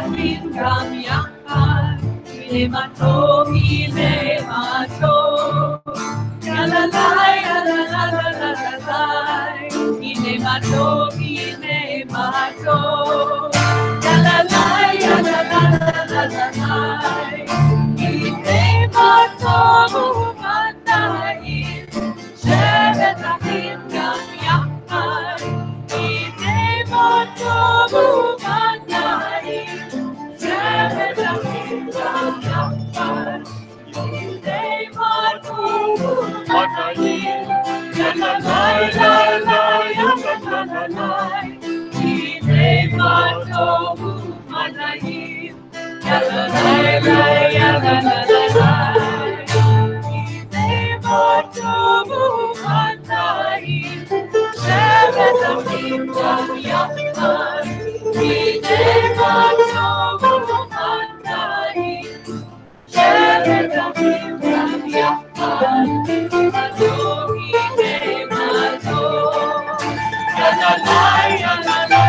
אחים גם יחד, הנה מה טוב, הנה מה טוב. יללי, יללי, הנה מה טוב, הנה מה טוב. יללי, יללי, הנה מה טוב ומה נעים, שבת אחים גם יחד. הנה מה טוב ומה נעים, שבת אחים גם יחד. הנה מה טוב ומה נעים, יללי, יללי, הנה מה טוב ומה נעים, יללי, יללי, הנה מה טוב ומה נעים, שבת אחים גם יחד. הנה מה טוב ומה נעים, שבת אחים גם יחד. מה טוב, הנה מה טוב. יללי, יללי,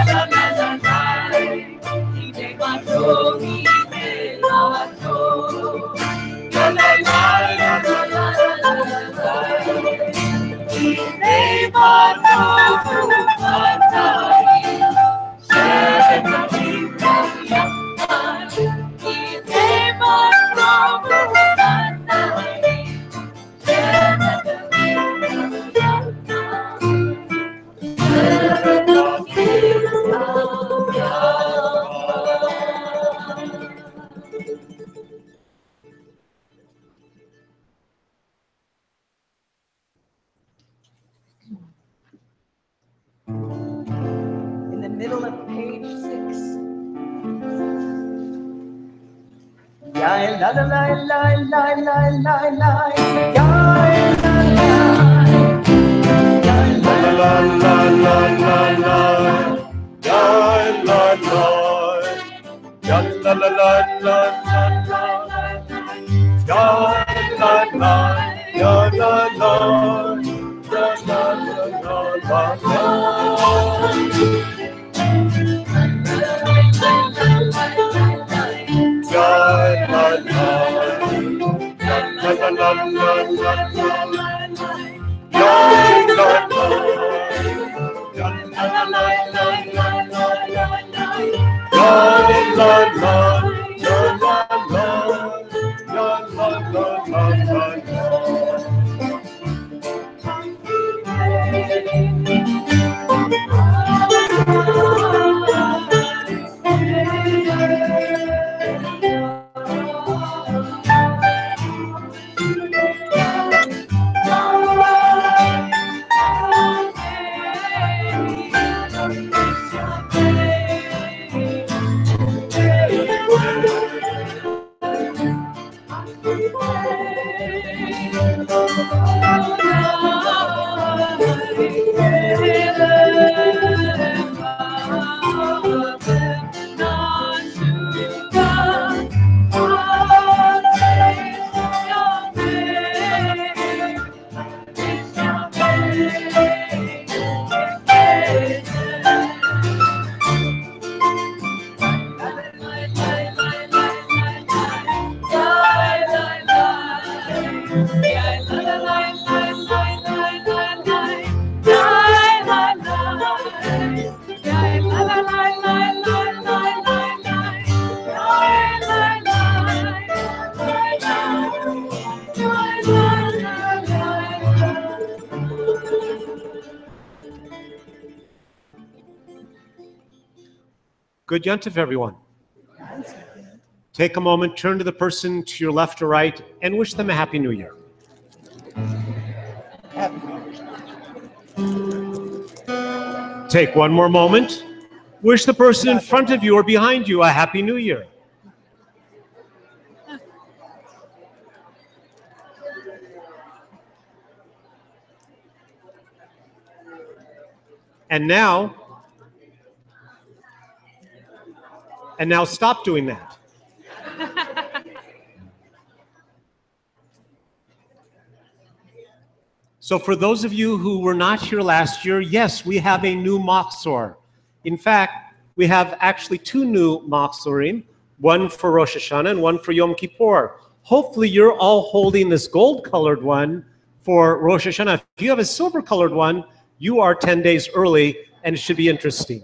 הנה מה טוב, הנה מה טוב. יללי, הנה מה טוב ומה נעים, שבת אחים גם יחד. הנה מה טוב ומה נעים, שבת אחים גם יחד. שבת אחים גם In the middle of page 6. Ya la la la la la la la la, ya la la, ya la la la la la la, ya la la, ya la la la la la la, ya la la, ya la la, ya la la la la. Good yontif, everyone. Take a moment, turn to the person to your left or right, and wish them a Happy New Year. Take one more moment. Wish the person in front of you or behind you a Happy New Year. And now stop doing that. So for those of you who were not here last year, yes, we have a new Machzor. In fact, We have actually 2 new Machzorim, one for Rosh Hashanah and one for Yom Kippur. Hopefully you're all holding this gold-colored one for Rosh Hashanah. If you have a silver-colored one, you are 10 days early, and it should be interesting.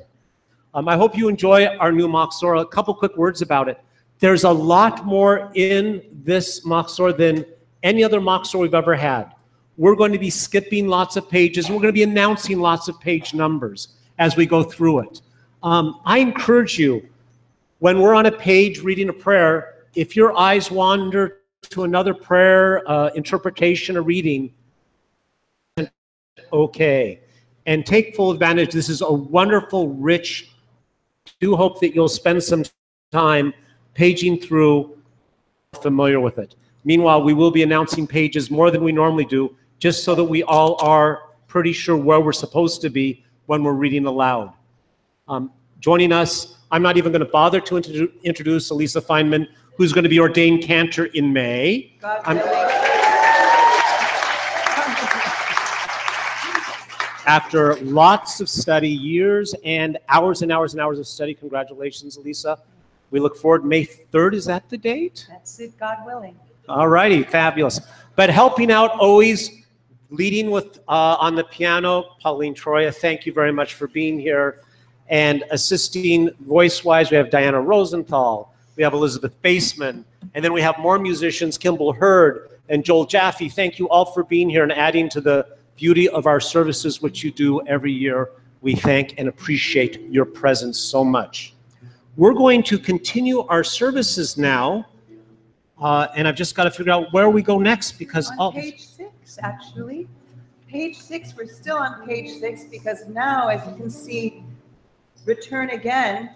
I hope you enjoy our new Machzor. A couple quick words about it. There's a lot more in this Machzor than any other Machzor we've ever had. We're going to be skipping lots of pages, and we're going to be announcing lots of page numbers as we go through it. I encourage you, when we're on a page reading a prayer, if your eyes wander to another prayer, interpretation, or reading, okay. And take full advantage. This is a wonderful, rich, I do hope that you'll spend some time paging through, familiar with it. Meanwhile, we will be announcing pages more than we normally do, just so that we all are pretty sure where we're supposed to be when we're reading aloud. Joining us, I'm not even going to bother to introduce Elisa Feynman, who's going to be ordained cantor in May. After lots of study, years and hours and hours and hours of study, congratulations, Elisa. We look forward. May 3rd, is that the date? That's it, God willing. All righty, fabulous. But helping out always, leading with on the piano, Pauline Troya, thank you very much for being here. And assisting voice-wise, we have Diana Rosenthal, we have Elizabeth Baseman, and then we have more musicians, Kimball Hurd and Joel Jaffe. Thank you all for being here and adding to the beauty of our services, which you do every year. We thank and appreciate your presence so much. We're going to continue our services now, and I've just got to figure out where we go next, because on page 6, actually. Page 6, we're still on page 6, because now, as you can see, Return Again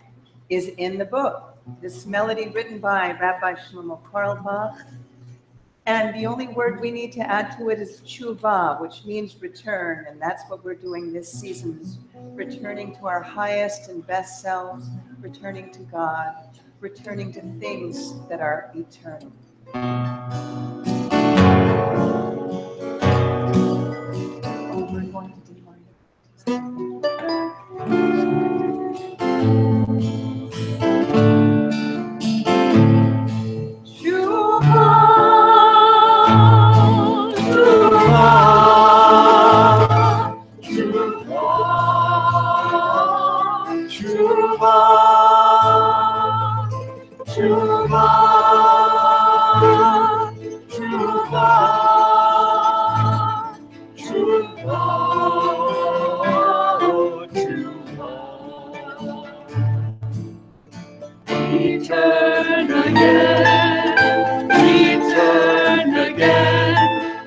is in the book. This melody written by Rabbi Shlomo Carlebach. And the only word we need to add to it is tshuva, which means return. And that's what we're doing this season, is returning to our highest and best selves, returning to God, returning to things that are eternal. Oh, we're going to do one. Return again, return again,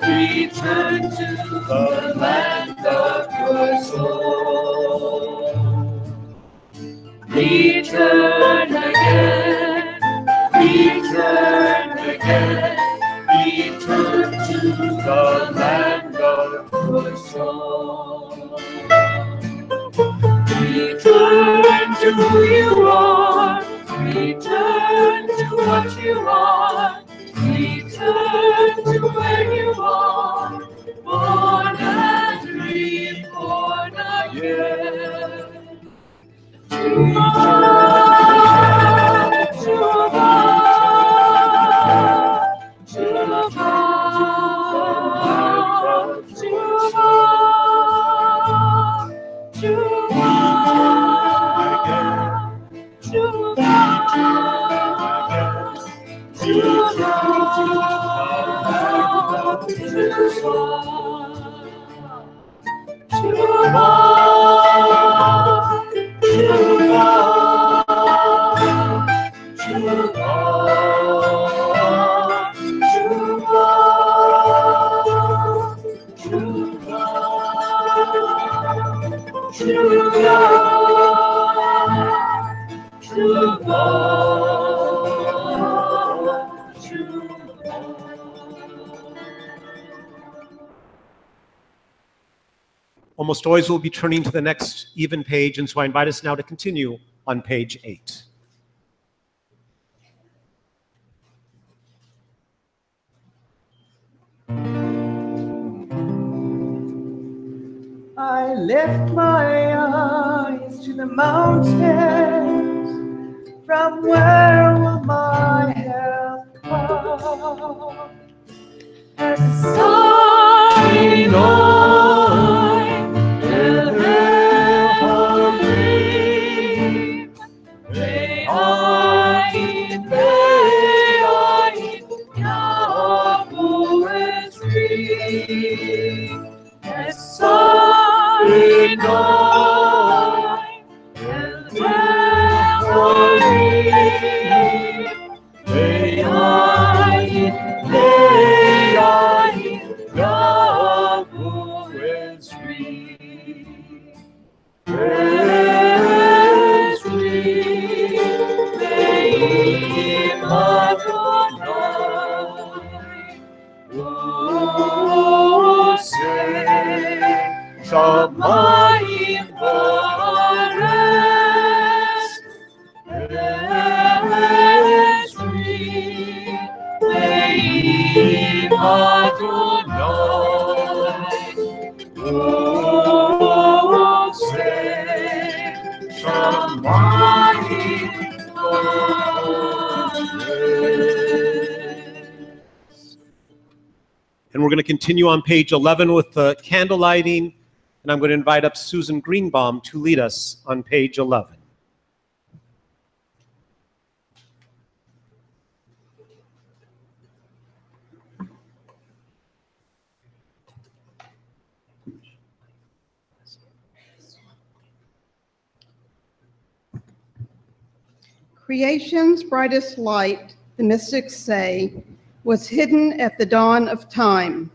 return to the land of your soul. Return again, return to the land of your soul. Return to who you are. Return to what you are. Return to where you are. Born and reborn again. Almost always we'll be turning to the next even page, and so I invite us now to continue on page 8. I lift my eyes to the mountains, from where will my help come? As the Silent night, and heaven may I Yahweh's dream. As silent night, and heaven may I Yahweh's dream. Praise thee, name Adonai. Oh, say, Shamayim Bares. Praise thee, name Adonai. Oh, say, Shamayim Bares. And we're going to continue on page 11 with the candle lighting. And I'm going to invite up Susan Greenbaum to lead us on page 11. Creation's brightest light, the mystics say, was hidden at the dawn of time.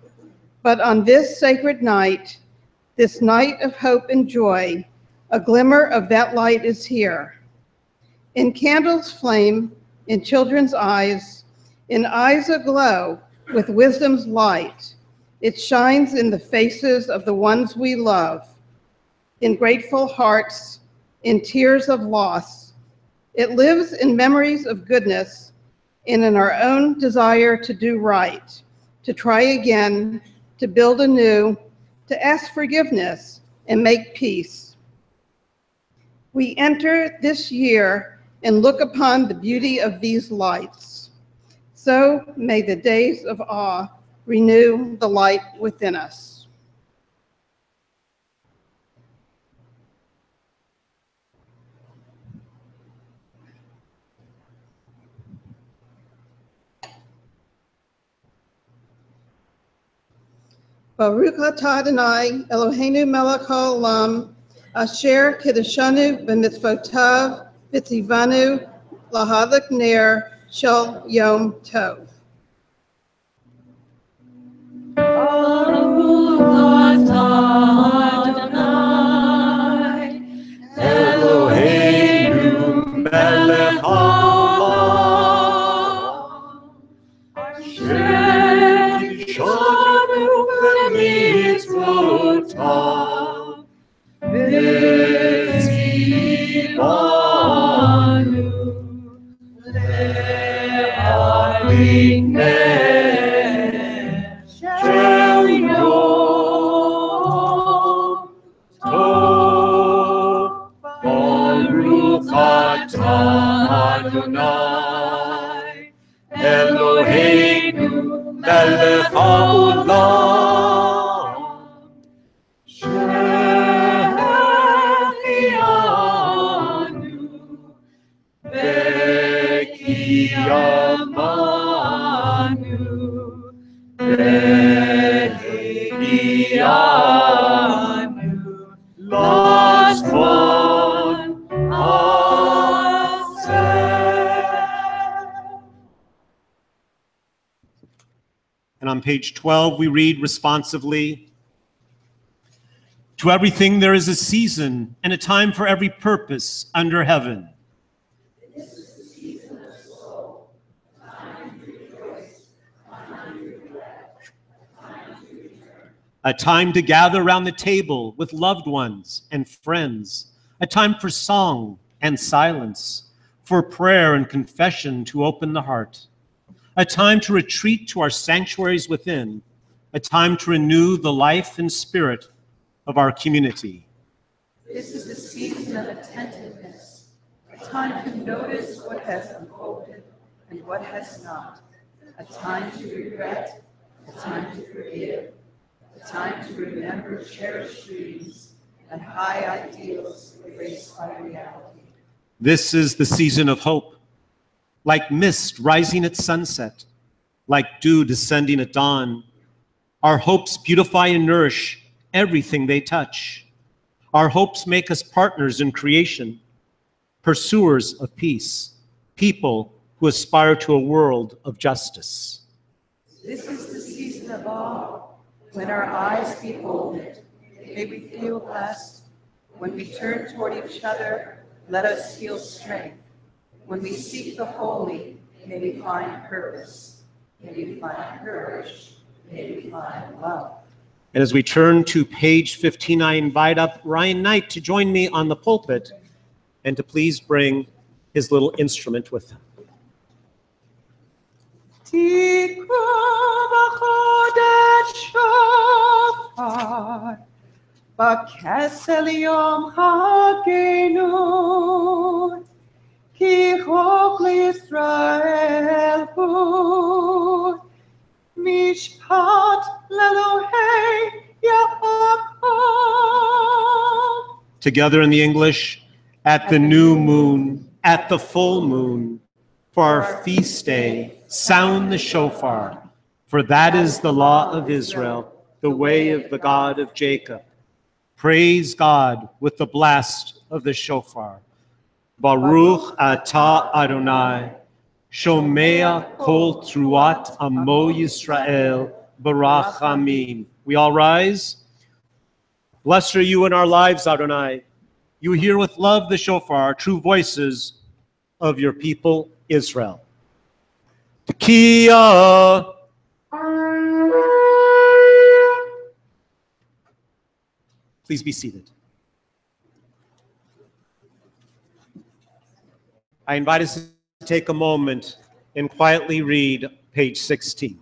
But on this sacred night, this night of hope and joy, a glimmer of that light is here. In candles' flame, in children's eyes, in eyes aglow with wisdom's light, it shines in the faces of the ones we love, in grateful hearts, in tears of loss. It lives in memories of goodness and in our own desire to do right, to try again, to build anew, to ask forgiveness and make peace. We enter this year and look upon the beauty of these lights. So may the days of awe renew the light within us. Baruch atah Adonai, Eloheinu melech haolam, asher kiddushanu b'mitzvotav, v'tzivanu lahadlik ner shel yom tov. Baruch atah Adonai, Eloheinu melech haolam, asher kiddushanu b'mitzvotav, v'tzivanu lahadlik ner shel yom tov. Baruch atah Adonai, Eloheinu melech haolam, she'ehyanu v'kiyamanu v'heianu last one And on page 12, we read responsively, "To everything there is a season and a time for every purpose under heaven. A time to gather around the table with loved ones and friends, a time for song and silence, for prayer and confession to open the heart, a time to retreat to our sanctuaries within, a time to renew the life and spirit of our community. This is the season season of attentiveness, a time to notice what has unfolded and what has not, a time to regret, a time to forgive, a time to remember cherished dreams and high ideals erased by reality. This is the season of hope, like mist rising at sunset, like dew descending at dawn. Our hopes beautify and nourish everything they touch. Our hopes make us partners in creation, pursuers of peace, people who aspire to a world of justice. This is the season of awe, when our eyes behold it. May we feel blessed. When we turn toward each other, let us feel strength. When we seek the holy, may we find purpose. May we find courage. May we find love. And as we turn to page 15, I invite up Ryan Knight to join me on the pulpit and to please bring his little instrument with him. בכסל יום חגנו, כי חוק לישראל הוא, משפט לאלוהי יעקב. Together in the English, at the new moon, at the full moon, for our feast day, sound the shofar, for that is the law of Israel, the way of the God of Jacob. Praise God with the blast of the shofar. Baruch atah Adonai, shomea kol truat amo Yisrael, barachamim. We all rise. Blessed are you in our lives, Adonai. You hear with love the shofar, true voices of your people, Israel. Tekiah. Please be seated. I invite us to take a moment and quietly read page 16.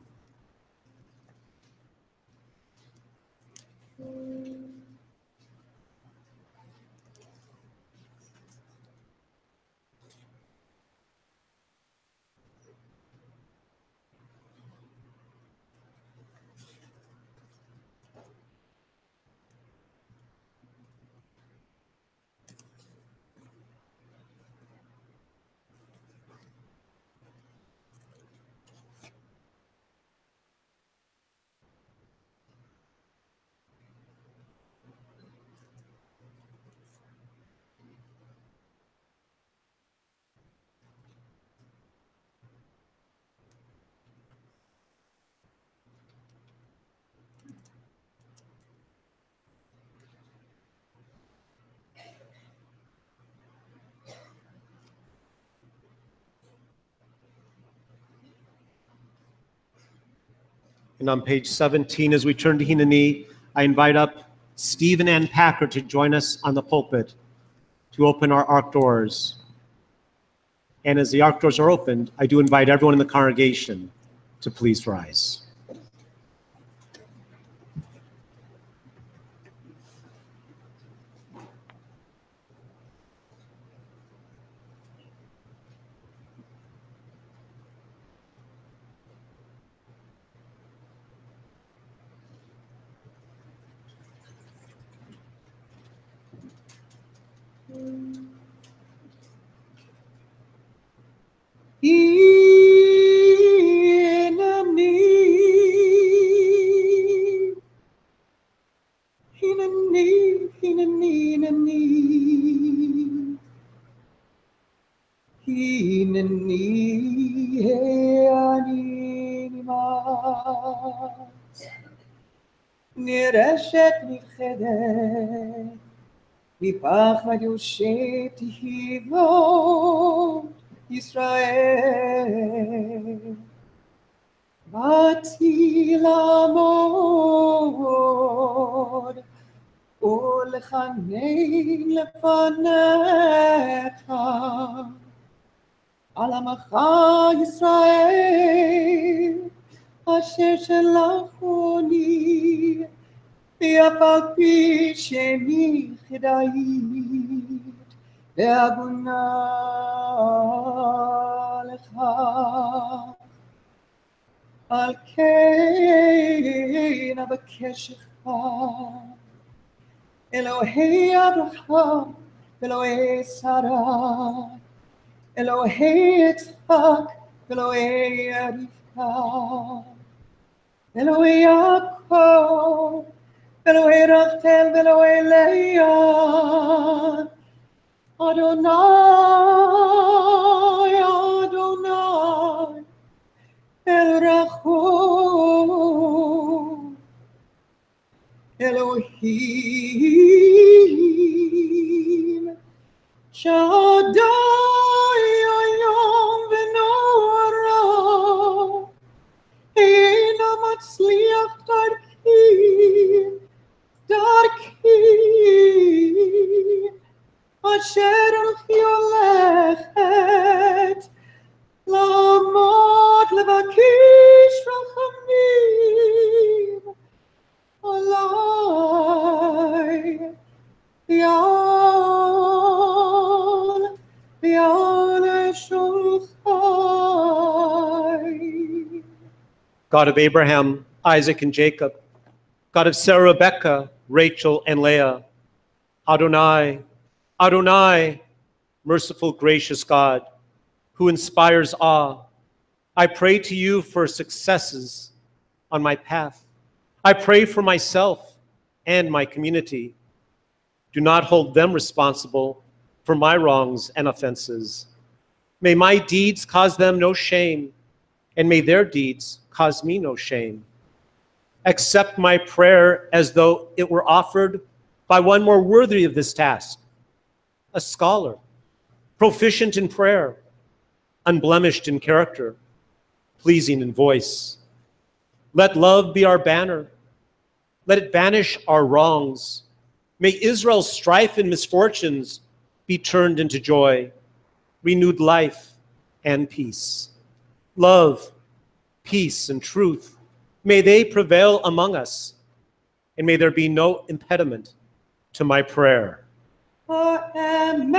And on page 17, as we turn to Hineni, I invite up Stephen and Packer to join us on the pulpit to open our ark doors. And as the ark doors are opened, I do invite everyone in the congregation to please rise. נרשת נפחדת, מפחד יושב תהילות ישראל. באתי לעמוד ולחנן לפניך, על עמך ישראל, אשר שלחוני, ואף על פי שאני חדאית, והגונה לך. על כן אבקשך, אלוהי אברהם, אלוהי שרה, אלוהי יצחק, אלוהי רבקה, אלוהי יעקב, אלוהי רחל ואלוהי לאה, אדוני, אדוני, אל רחום, אלוהים, שדי היום ונורא, אינו מצליח דרכי, אשר אנוכי הולכת, לעמוד לבקש רחמים עליי, ויעל שולחי. God of Abraham, Isaac, and Jacob, God of Sarah, Rebekah, Rachel, and Leah, Adonai, Adonai, merciful, gracious God, who inspires awe, I pray to you for successes on my path. I pray for myself and my community. Do not hold them responsible for my wrongs and offenses. May my deeds cause them no shame, and may their deeds cause me no shame. Accept my prayer as though it were offered by one more worthy of this task, a scholar, proficient in prayer, unblemished in character, pleasing in voice. Let love be our banner. Let it banish our wrongs. May Israel's strife and misfortunes be turned into joy, renewed life and peace. Love, peace, and truth, may they prevail among us, and may there be no impediment to my prayer. האמת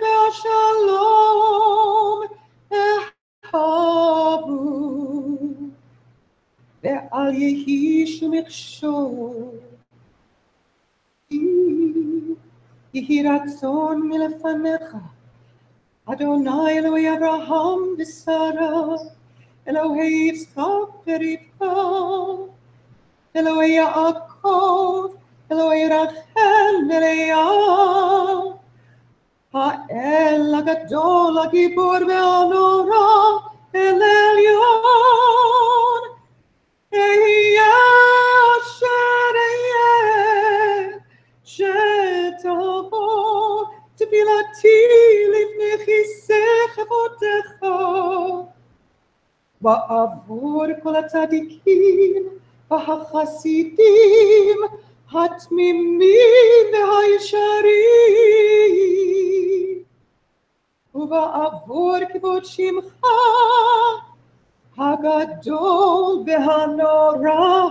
והשלום אהבו, ואל יהי שום מכשול. יהי רצון מלפניך, אדוני אלוהי אברהם ושרה, אלוהי יצחק ורבקה, אלוהי יעקב, אלוהי רחל ולאה, האל הגדול, הגיבור והנורא, אל עליון, אהיה אשר אהיה, שתבוא תפילתי לפני כיסא כבודך, בעבור כל הצדיקים והחסידים, התמימים והישרים, ובעבור כבוד שמך הגדול והנורא,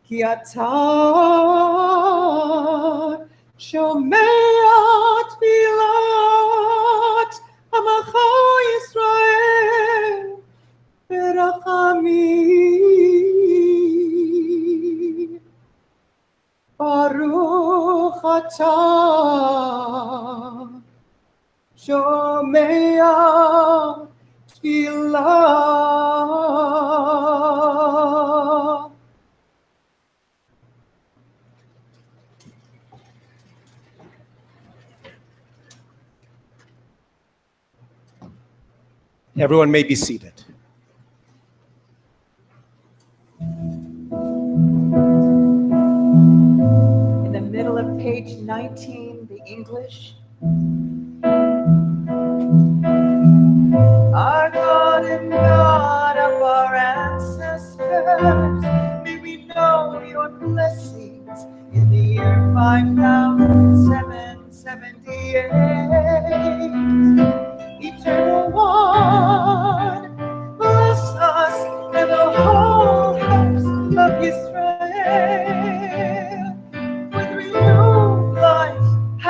כי אתה שומע תפילת עמך ישראל ברחמים. ברוך אתה שומע תפילה. Everyone may be seated. In the middle of page 19, the English. Our God and God of our ancestors, may we know your blessings in the year 5778. Eternal One, bless us and the whole house of Israel with renewed life.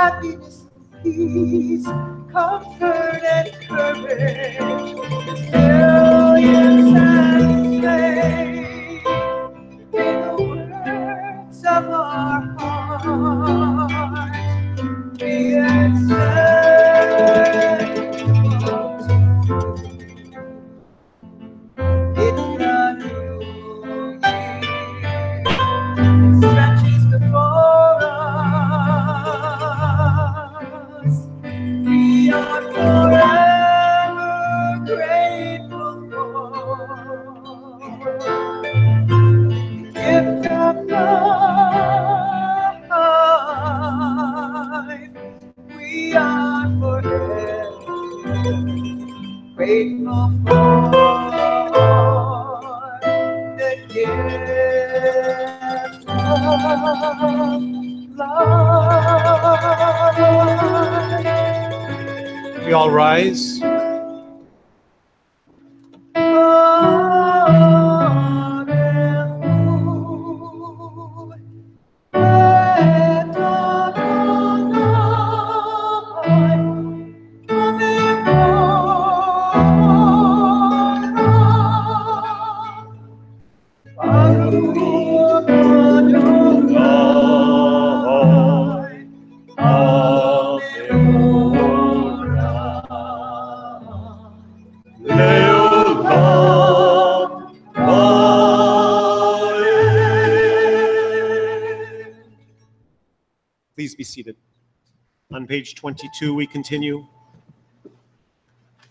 happiness, peace, comfort, and courage, resilience and faith. May the words of our hearts be acceptable to you in the new year. It stretches before us. We are forever grateful for the gift of life. We are forever grateful for the gift of life. We all rise. Please be seated. On page 22, we continue.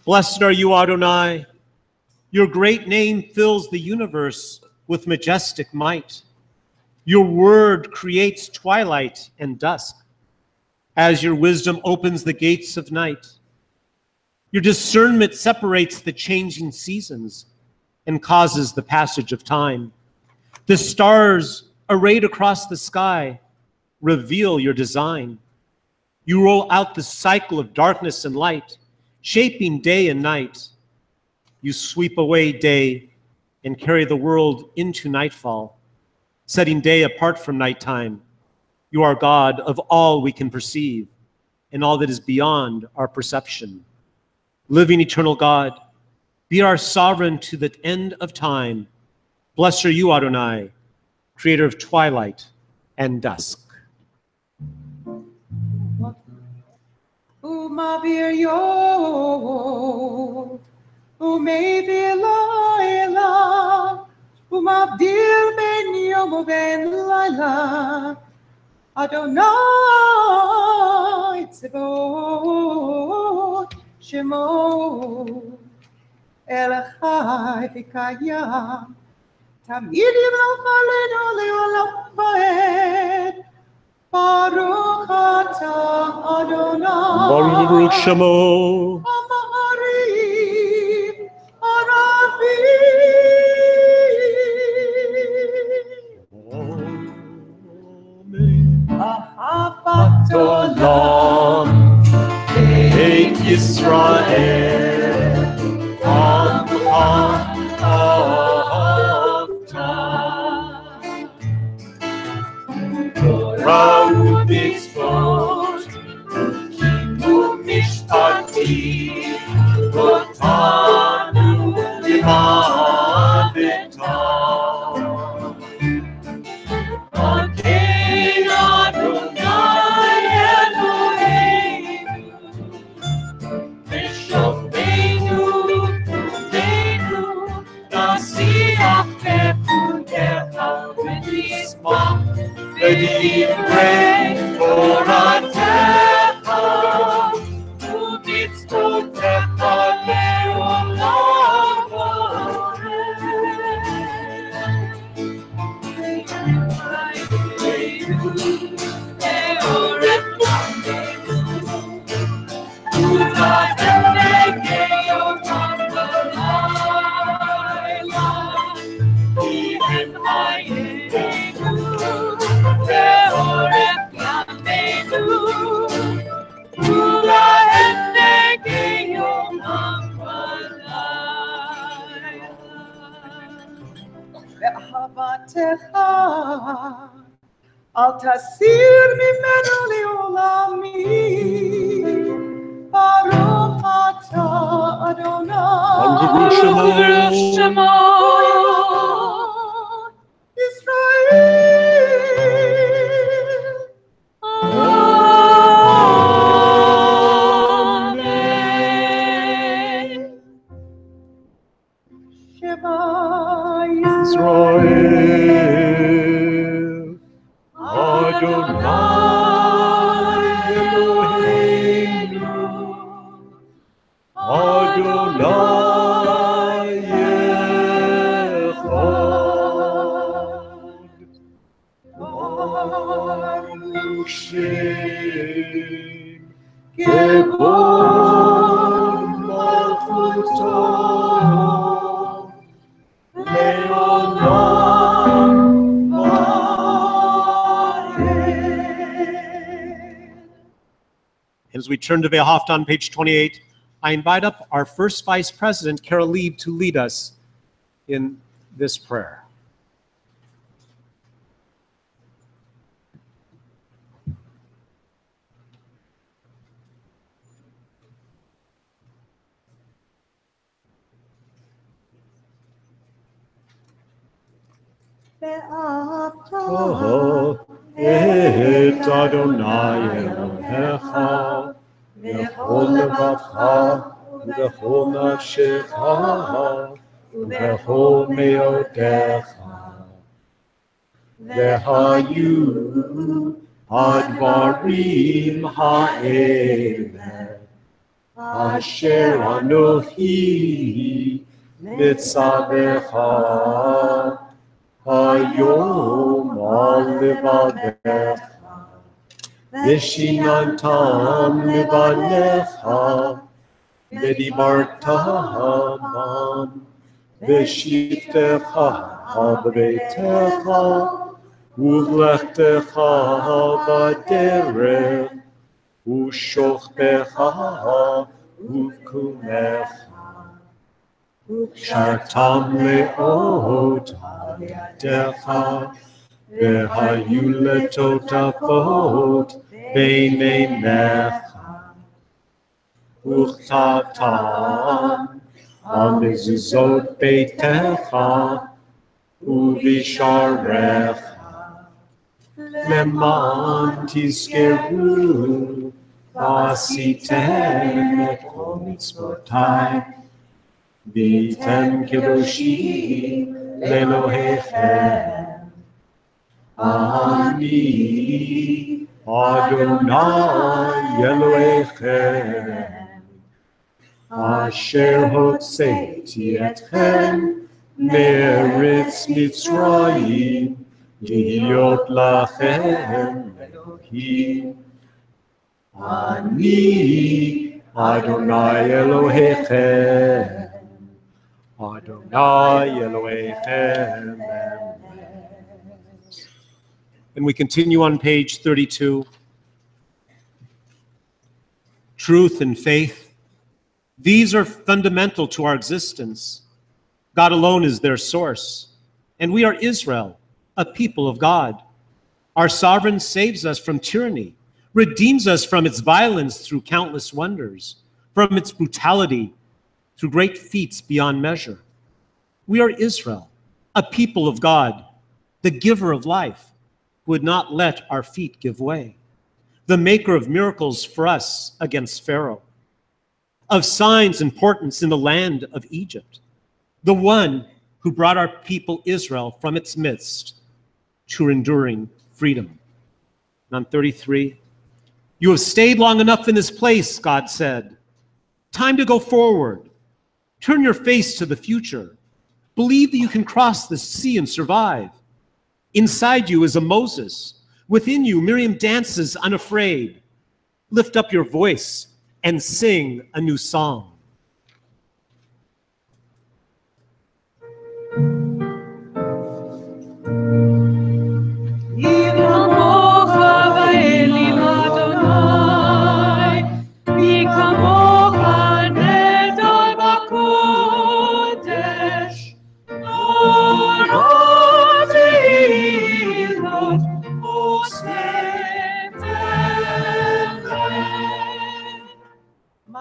Blessed are you, Adonai. Your great name fills the universe with majestic might. Your word creates twilight and dusk, as your wisdom opens the gates of night. Your discernment separates the changing seasons and causes the passage of time. The stars arrayed across the sky reveal your design. You roll out the cycle of darkness and light, shaping day and night. You sweep away day and carry the world into nightfall, setting day apart from nighttime. You are God of all we can perceive and all that is beyond our perception. Living eternal God, be our sovereign to the end of time. Blessed are you, Adonai, creator of twilight and dusk. Umavir yo, umevir laila, umavdir ben yom ben laila, Adonai tzevot shemo, Elachai v'kayam, tamid yimloch aleinu le'olam va'ed. Baruch atah Adonai. Baruch Shemo. Amarim, Arabim. Ahavat Olam, Beit Yisrael, Amcha Avta. Torah u'mitzvot, u'kimu mishpatim, otanu limadetam. Akein Adonai Eloheinu, v'shofteinu b'neinu, nasiach kefudecha v'nismach v'divrei Toratecha, u'mitzvotecha le'olam Ve'ahavatecha אל תסיר ממנו לעולמי. ברוך אתה אדוני ישראל. Amen. Shema Israel, Adonai Eloheinu, Adonai Echad, Baruch Shem Kebod Malchuto Leolam As we turn to Ve'ahavta on page 28, I invite up our first Vice President, Carol Lieb, to lead us in this prayer. Et Adonai Elohecha, bechol levavcha, ubechol nafshecha, ubechol meotecha. Vehayu advarim ha'ele, asher anochi mitzavecha, hayom al levavecha. Vishinantam levanecha, vedibartam, vishiftecha b'beitecha, uvlechtecha b'derech, ushochbecha uvkumecha, shartam leot al-yadecha, v'hayu letotafot beineinecha, uchtatam amezuzot beitecha, uvisharecha, leman tizkeru, vasitem et kol mitzvotai, v'yitem kedoshim lelohechem. Ani Adonai Elohechem, asher hotzeiti etchem me'eretz Mitzrayim, lihiyot lachem Elohim. Ani Adonai Elohechem, Adonai Elohechem. And we continue on page 32. Truth and faith, these are fundamental to our existence. God alone is their source, and we are Israel, a people of God. Our sovereign saves us from tyranny, redeems us from its violence through countless wonders, from its brutality through great feats beyond measure. We are Israel, a people of God, the giver of life, who would not let our feet give way, the maker of miracles for us against Pharaoh, of signs and portents in the land of Egypt, the one who brought our people Israel from its midst to enduring freedom. And on 33, you have stayed long enough in this place, God said. Time to go forward. Turn your face to the future. Believe that you can cross the sea and survive. Inside you is a Moses. Within you, Miriam dances unafraid. Lift up your voice and sing a new song.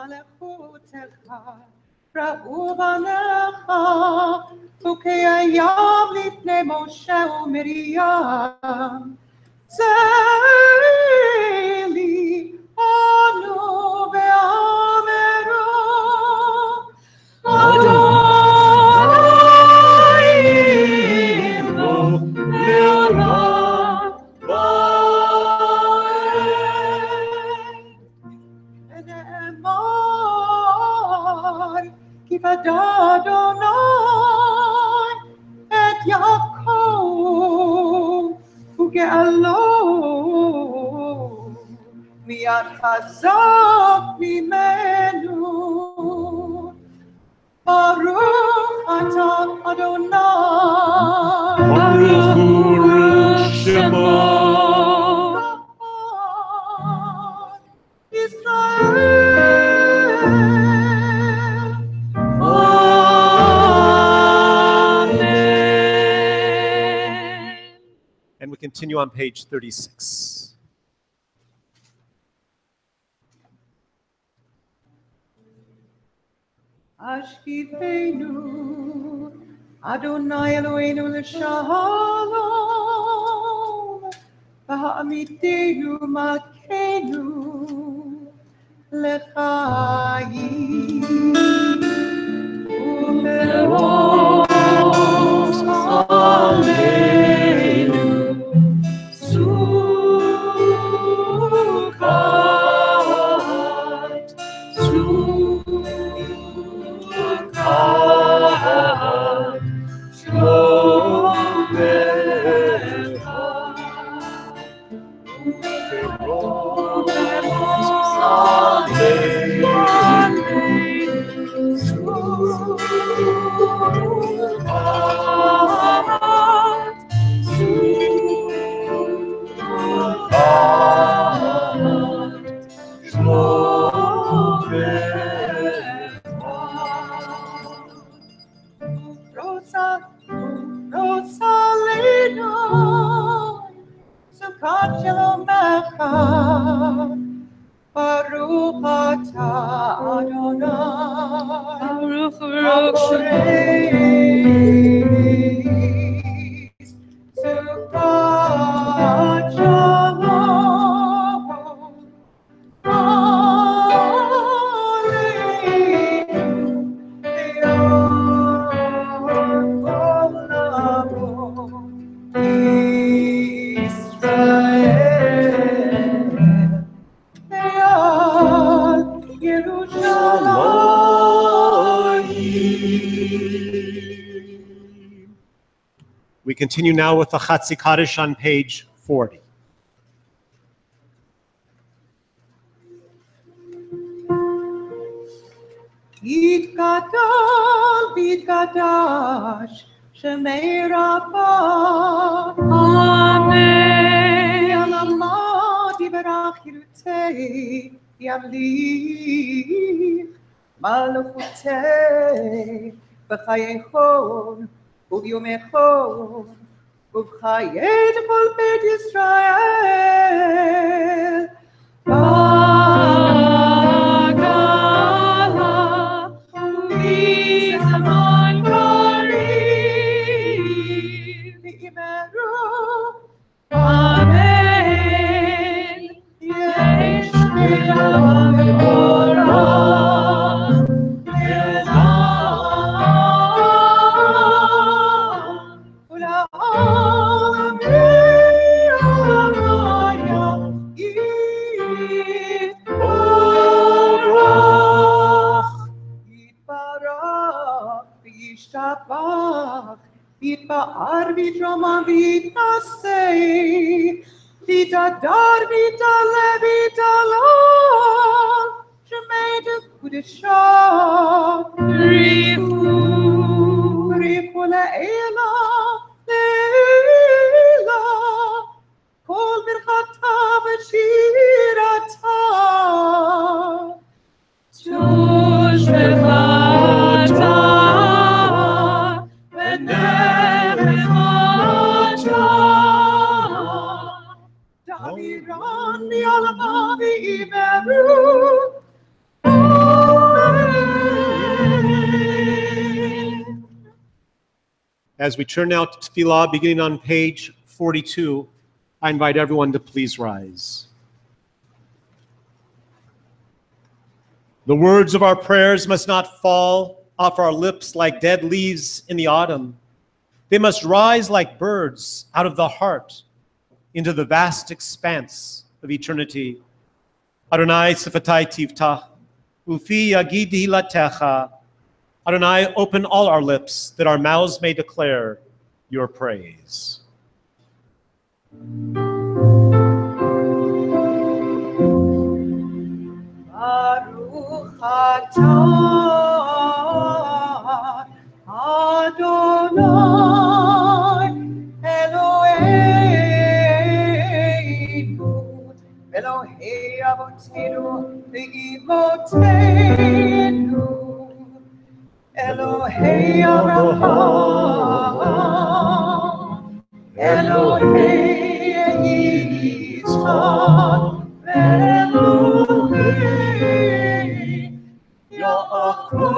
מלכותך, ראו בניך, חוקי הים לפני משה ומרים. צאלי אנו ואמרו, אדוני יבוא לעולם ועד. ונאמר, כי פדה אדוני את יעקב וגאלו מיד חזק ממנו. ברוך אתה אדוני, ברוך הוא שמו, ישראל. Amen. And we continue on page 36. השקיפנו, אדוני אלוהינו לשלום, והעמידנו מכנו לחיים. ומרוץ עלינו סוכת, רוסלינו, סוכת שלומך, ברוך אתה אדוני, Baruch הבורא סוכת שלום We continue now with the Chatzi Kaddish on page 40. יתגדל ויתקדש שמי רבה, Amen. יעלמה דברך חירותי, ימליך מלכותי בחייכון וביומכון ובחיי כל בית ישראל. Bagala u'bizaman kareem. ואמרו Amen. Yesh milah me'orah le'olam ולעולמי עולמיה יתברך. יתברך וישתבח, יתפאר ויתרומם ויתנשא, ויתהדר ויתעלה ויתעלה, שמי קודשא. בריחו לעילה, לעילה, כל ברכתה ושירתה. Tush bechata v'nechemata. דמירן מעלמה ואימרו, As we turn now to Tefillah, beginning on page 42, I invite everyone to please rise. The words of our prayers must not fall off our lips like dead leaves in the autumn. They must rise like birds out of the heart into the vast expanse of eternity. Adonai sifatai tivtach, ufi yagid hilatecha. Adonai, open all our lips that our mouths may declare your praise. Baruch atah Adonai Eloheinu Elohei Avotenu v'Imotenu Elohei Avraham Elohei Yitzchak Elohei Yaakov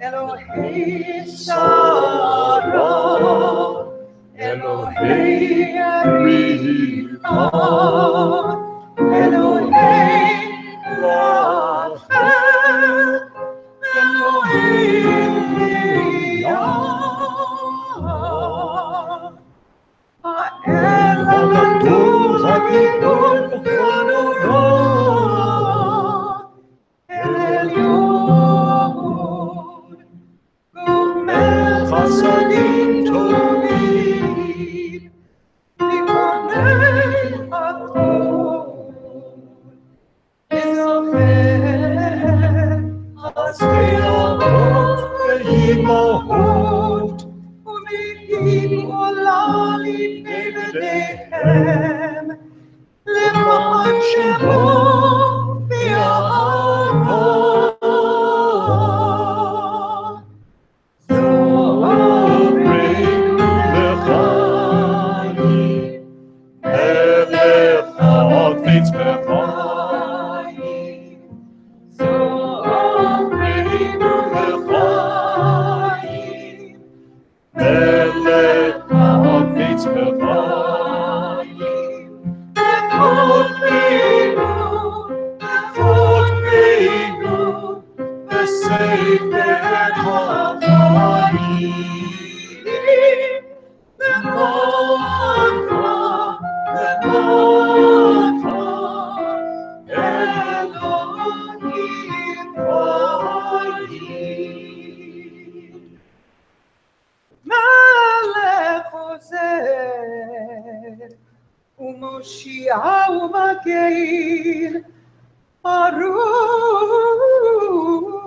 Elohei Sarah Elohei Rivka Elohei Rachel Elohei Leah Ha'el HaGadol HaGidol HaNorah El Elyon Gomel Chasadim Tovim Liponei HaTov Ezocher Chasdei Avot Ve'imahot U'mikim Olah Lifnei Bneihem Le'ma'an Shemo Be'ahava Zoreinu L'chaim Melech Hafetz B'chaim Zoreinu L'chaim Melech Hafetz B'chaim L'chotkeinu B'sefer HaChaim L'moncha Elohim Chayim Melech Ozer U'Moshiach U'Magein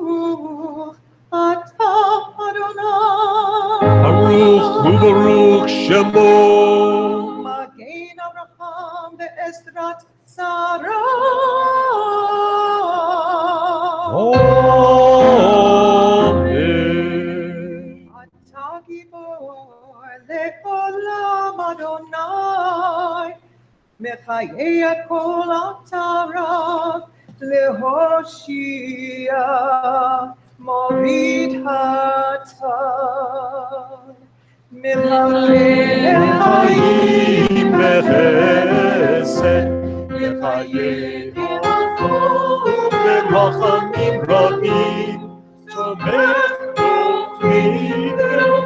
Baruch Atah Adonai Baruch U'Baruch Shemo Magein Avraham Ve'ezrat Sarah Amen. Atah Gibor Le'olam Adonai Mechayei Kol Atarav Lehoshia Morid Hatav Mechayei Chaim B'chesed Mechayei Berachamim Rabim Tomech Noflim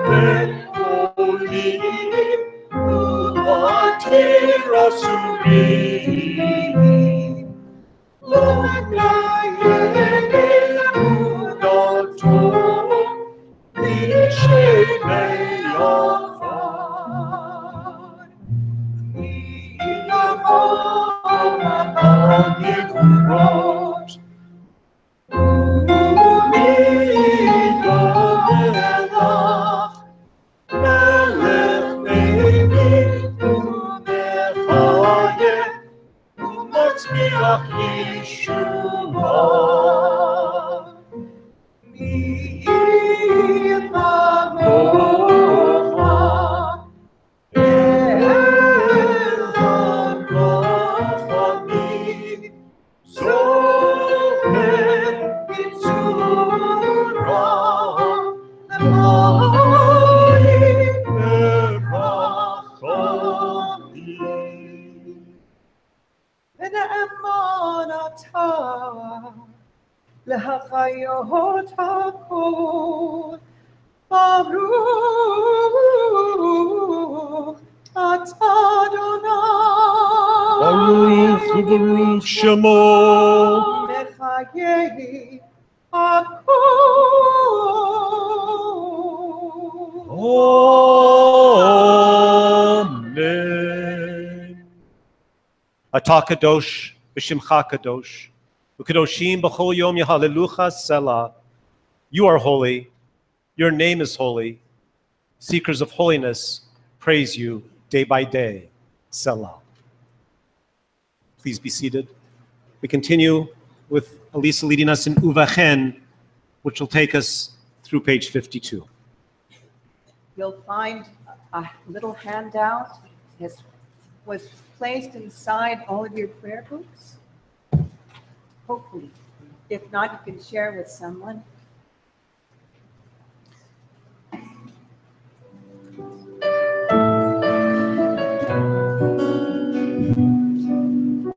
Ve'olim U'matir Asurim L'nayeh Emunato B'Shei Me'afar Mi'yamam Yevurot U'mi'yomelach Melech Ne'emi U'mechayeh U'matzmiach Yeshua Mi'chamocha El HaRachamim Zocher Yitzurah ונאמון אתה להחיות הכל. ברוך אתה אדוני. Baruch u'baruch Shemo. מחיי הכל. Amen. Atah kadosh b'shimcha kadosh, u'kadoshim b'chol yom yahalelucha selah. You are holy. Your name is holy. Seekers of holiness praise you day by day. Selah. Please be seated. We continue with Elisa leading us in Uvachen, which will take us through page 52. You'll find a little handout. It was placed inside all of your prayer books. Hopefully. If not, you can share with someone.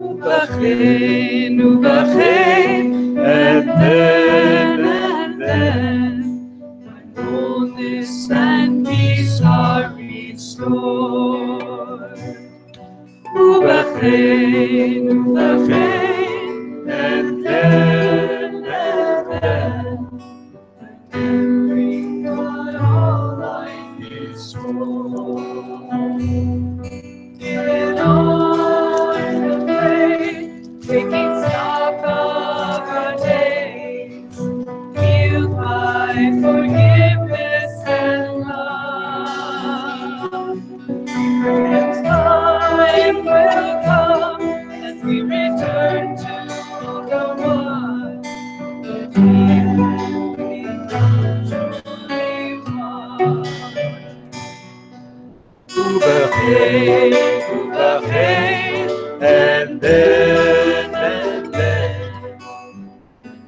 Uvachen, uvachen, and then, when wholeness and peace are restored. Uvachen, uvachen, and then, remembering what all life is for. In all the faith, taking stock of our days, healed by forgiveness and love. And time will come as we return to the one that we truly want. Uvachen, and then,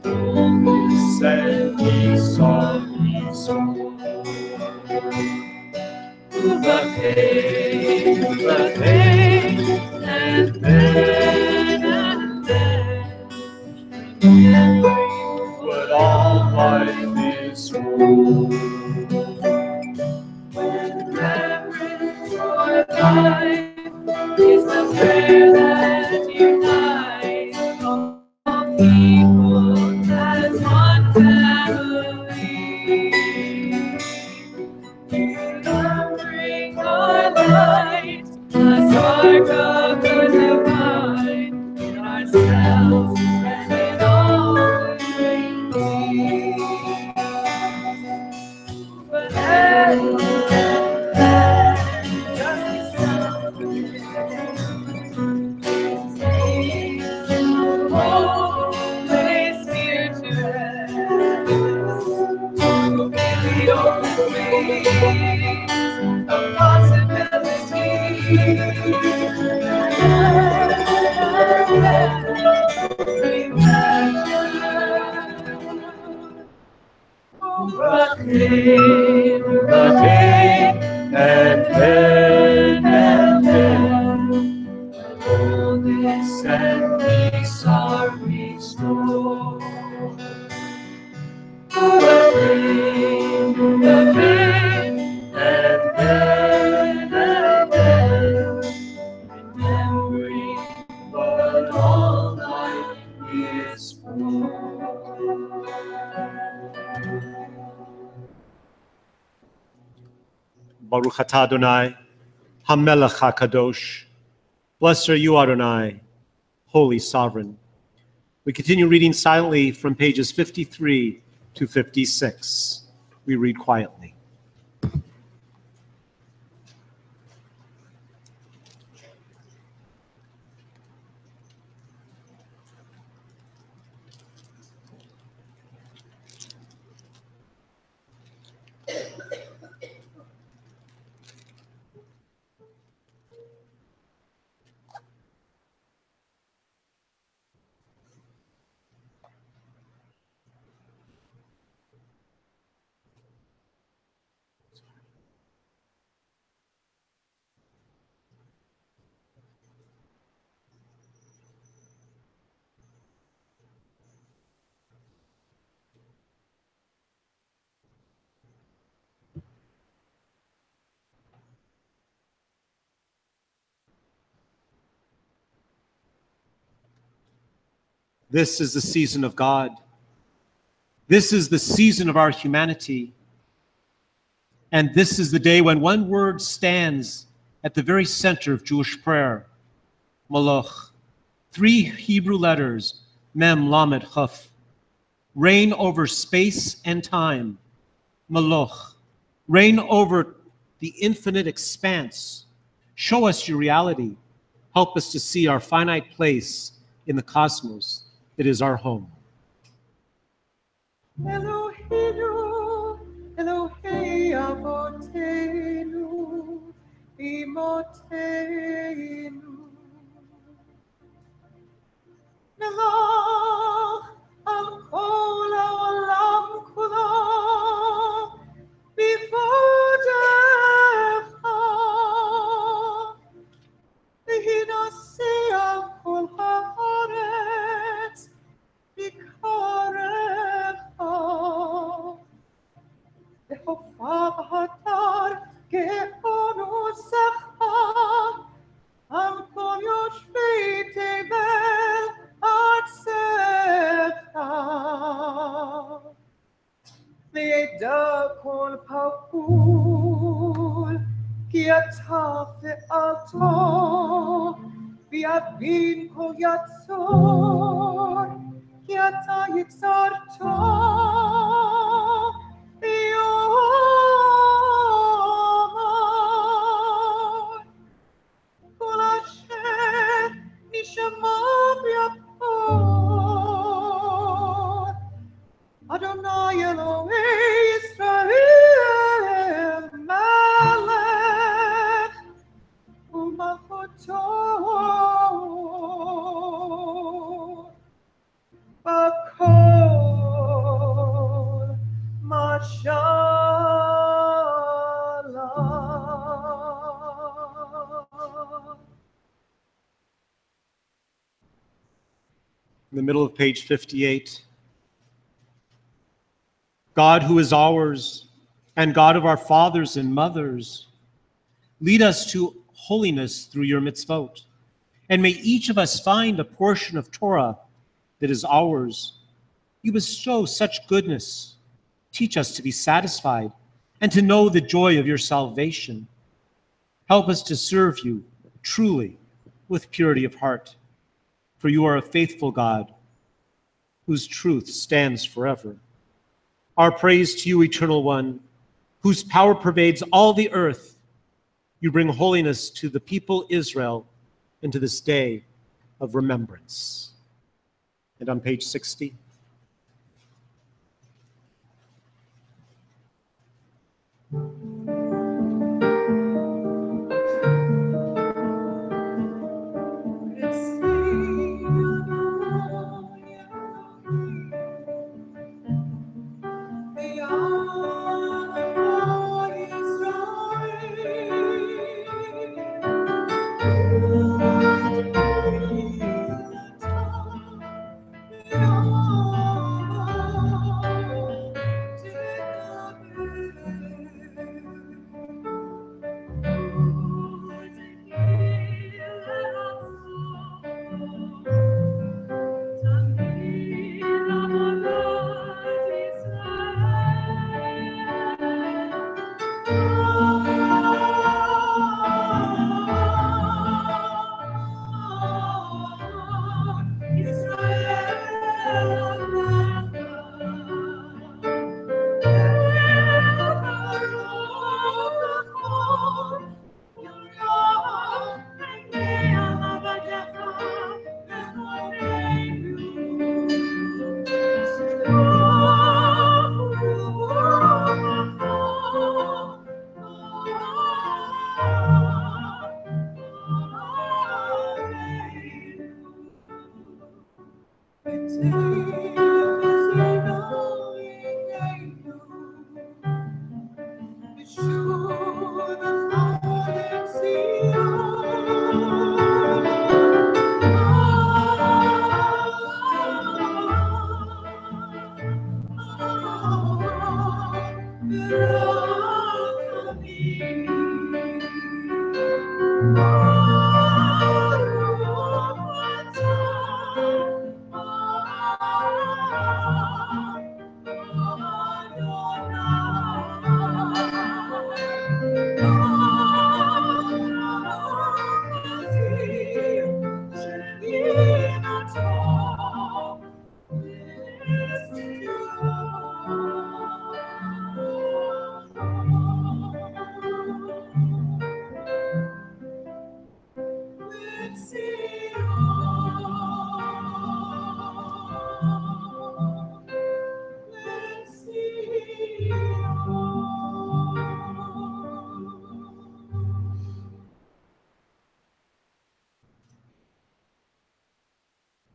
wholeness and peace are restored. Uvachen, and then, remembering what all life is for. When reverence for life is the prayer that unites all people as one family. Remembering our light, a spark of the divine in ourselves and in all living things. But and then, wholeness and peace are restored. Uvachen, and then, remembering what all life is for. Baruch atah Adonai, HaMelech HaKadosh. Blessed are you, Adonai, Holy Sovereign. We continue reading silently from pages 53 to 56. We read quietly. This is the season of God. This is the season of our humanity. And this is the day when one word stands at the very center of Jewish prayer, Malach. 3 Hebrew letters, Mem, Lamed, Chaf. Reign over space and time, Malach. Reign over the infinite expanse. Show us your reality. Help us to see our finite place in the cosmos. It is our home. Eloheinu, Elohei Avotenu, Imotenu. Melach al kol haolam kulo, bivodecha, v'hinasi al kol haaretz, bikarecha. V'hofav hadar ge'onusecha, al kol yoshvei tevel artsecha. V'yeda kol pa'ul ki ata ve'alto, v'yavin kol yatzor ki ata yitzarto. V'yomar kol asher nishama b'yapor, Adonai Elohei Yisrael Melech u'malchuto b'kol mashallah. In the middle of page 58, God who is ours and God of our fathers and mothers, lead us to holiness through your mitzvot. And may each of us find a portion of Torah that is ours. You bestow such goodness. Teach us to be satisfied and to know the joy of your salvation. Help us to serve you truly with purity of heart. For you are a faithful God whose truth stands forever. Our praise to you, Eternal One, whose power pervades all the earth. You bring holiness to the people Israel and to this day of remembrance. And on page 60.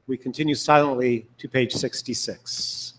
We continue silently to page 66.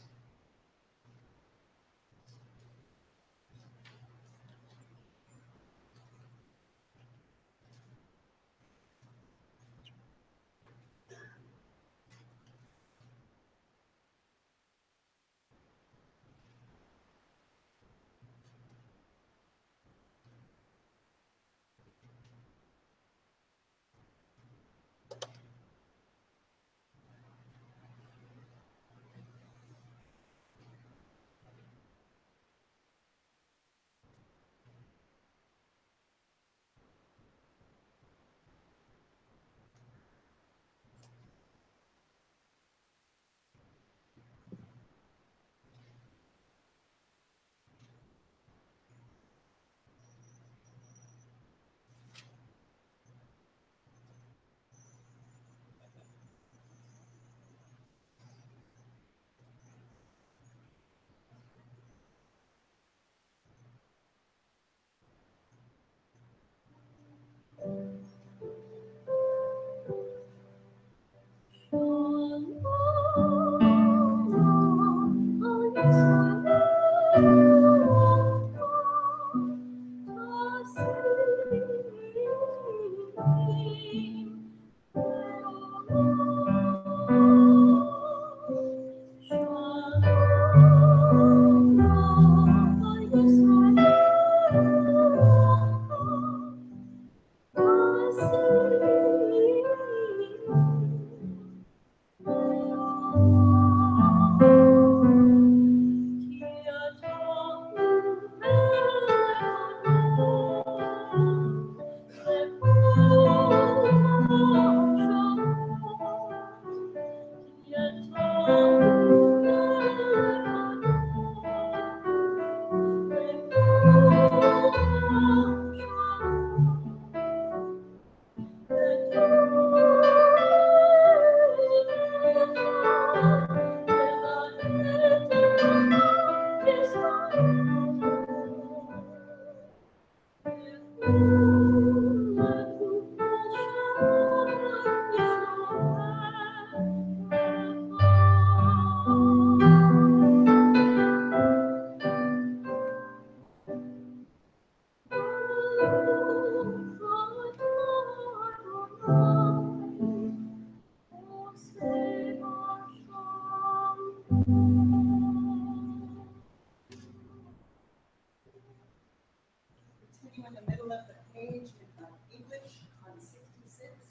Continue in the middle of the page in English on 66.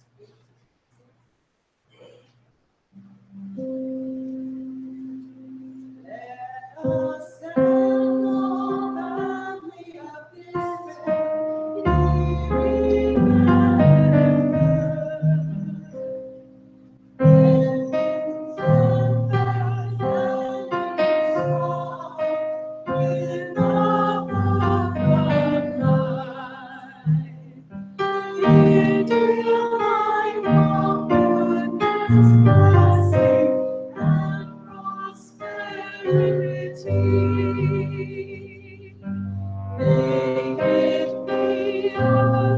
Let us stand, O family of Israel, hearing and and in steadfast and in strong, in the book of life. Into your life of goodness, blessing, and prosperity. May it be a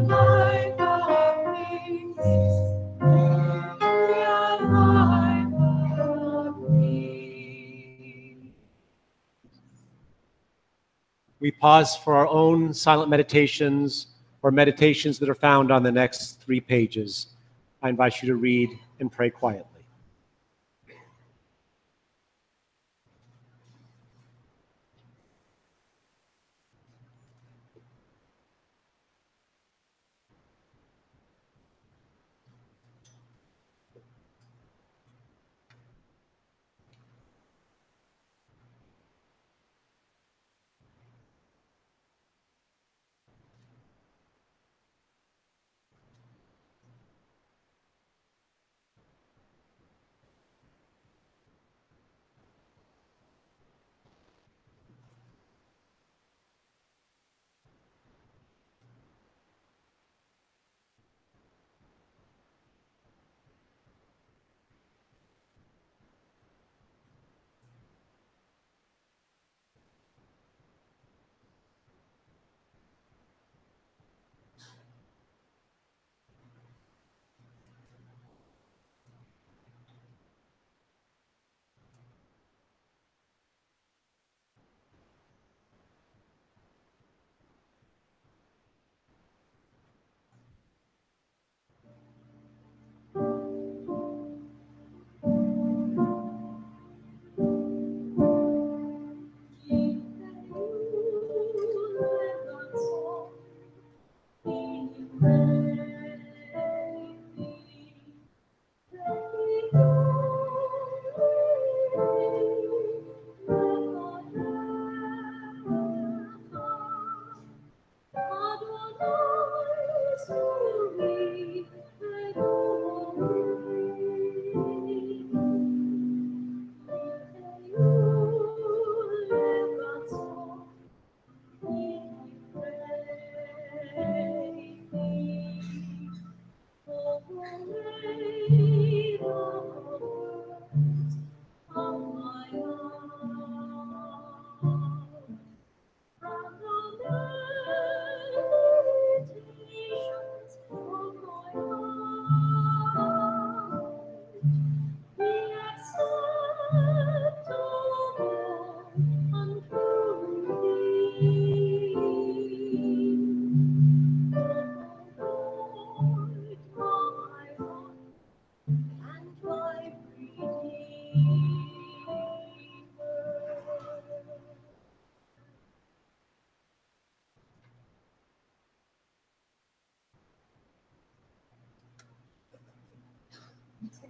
life of peace. May it be a life of peace. We pause for our own silent meditations or meditations that are found on the next 3 pages. I invite you to read and pray quietly.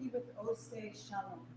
be with Osei Shalom.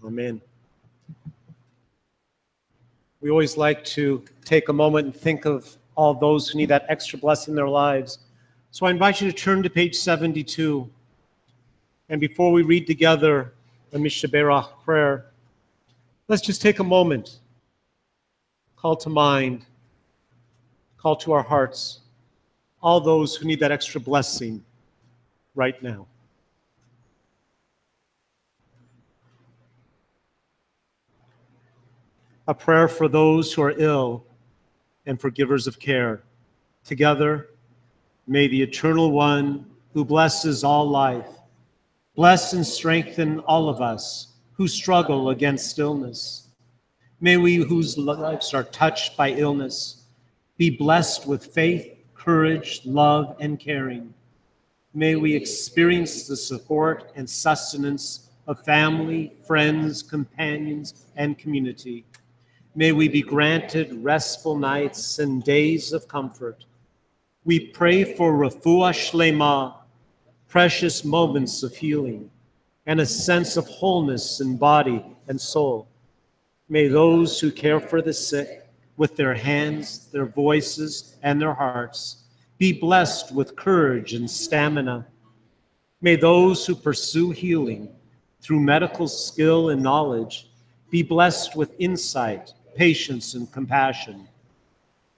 Amen. We always like to take a moment and think of all those who need that extra blessing in their lives. So I invite you to turn to page 72. And before we read together the Mishaberach prayer, let's just take a moment, call to mind, call to our hearts, all those who need that extra blessing right now. A prayer for those who are ill and for givers of care. Together, may the Eternal One, who blesses all life, bless and strengthen all of us who struggle against illness. May we whose lives are touched by illness be blessed with faith, courage, love, and caring. May we experience the support and sustenance of family, friends, companions, and community. May we be granted restful nights and days of comfort. We pray for refuah shlema, precious moments of healing, and a sense of wholeness in body and soul. May those who care for the sick with their hands, their voices, and their hearts be blessed with courage and stamina. May those who pursue healing through medical skill and knowledge be blessed with insight, patience, and compassion.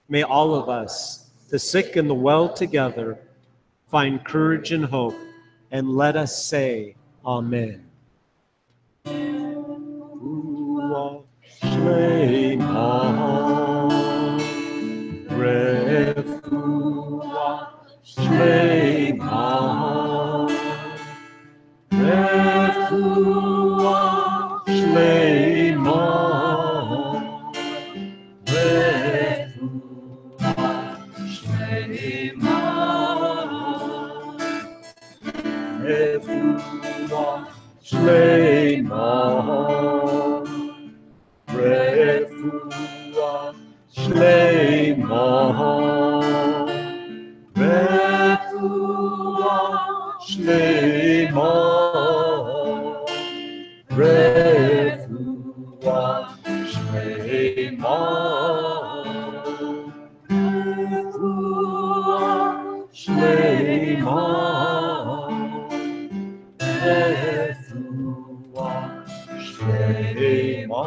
May all of us, the sick and the well together, find courage and hope, and let us say, Amen. Refuah shlema, refuah shlema, refuah shlema, refuah shlema, refuah shlema, refuah shlema, refuah shlema, refuah shlema, refuah shlema.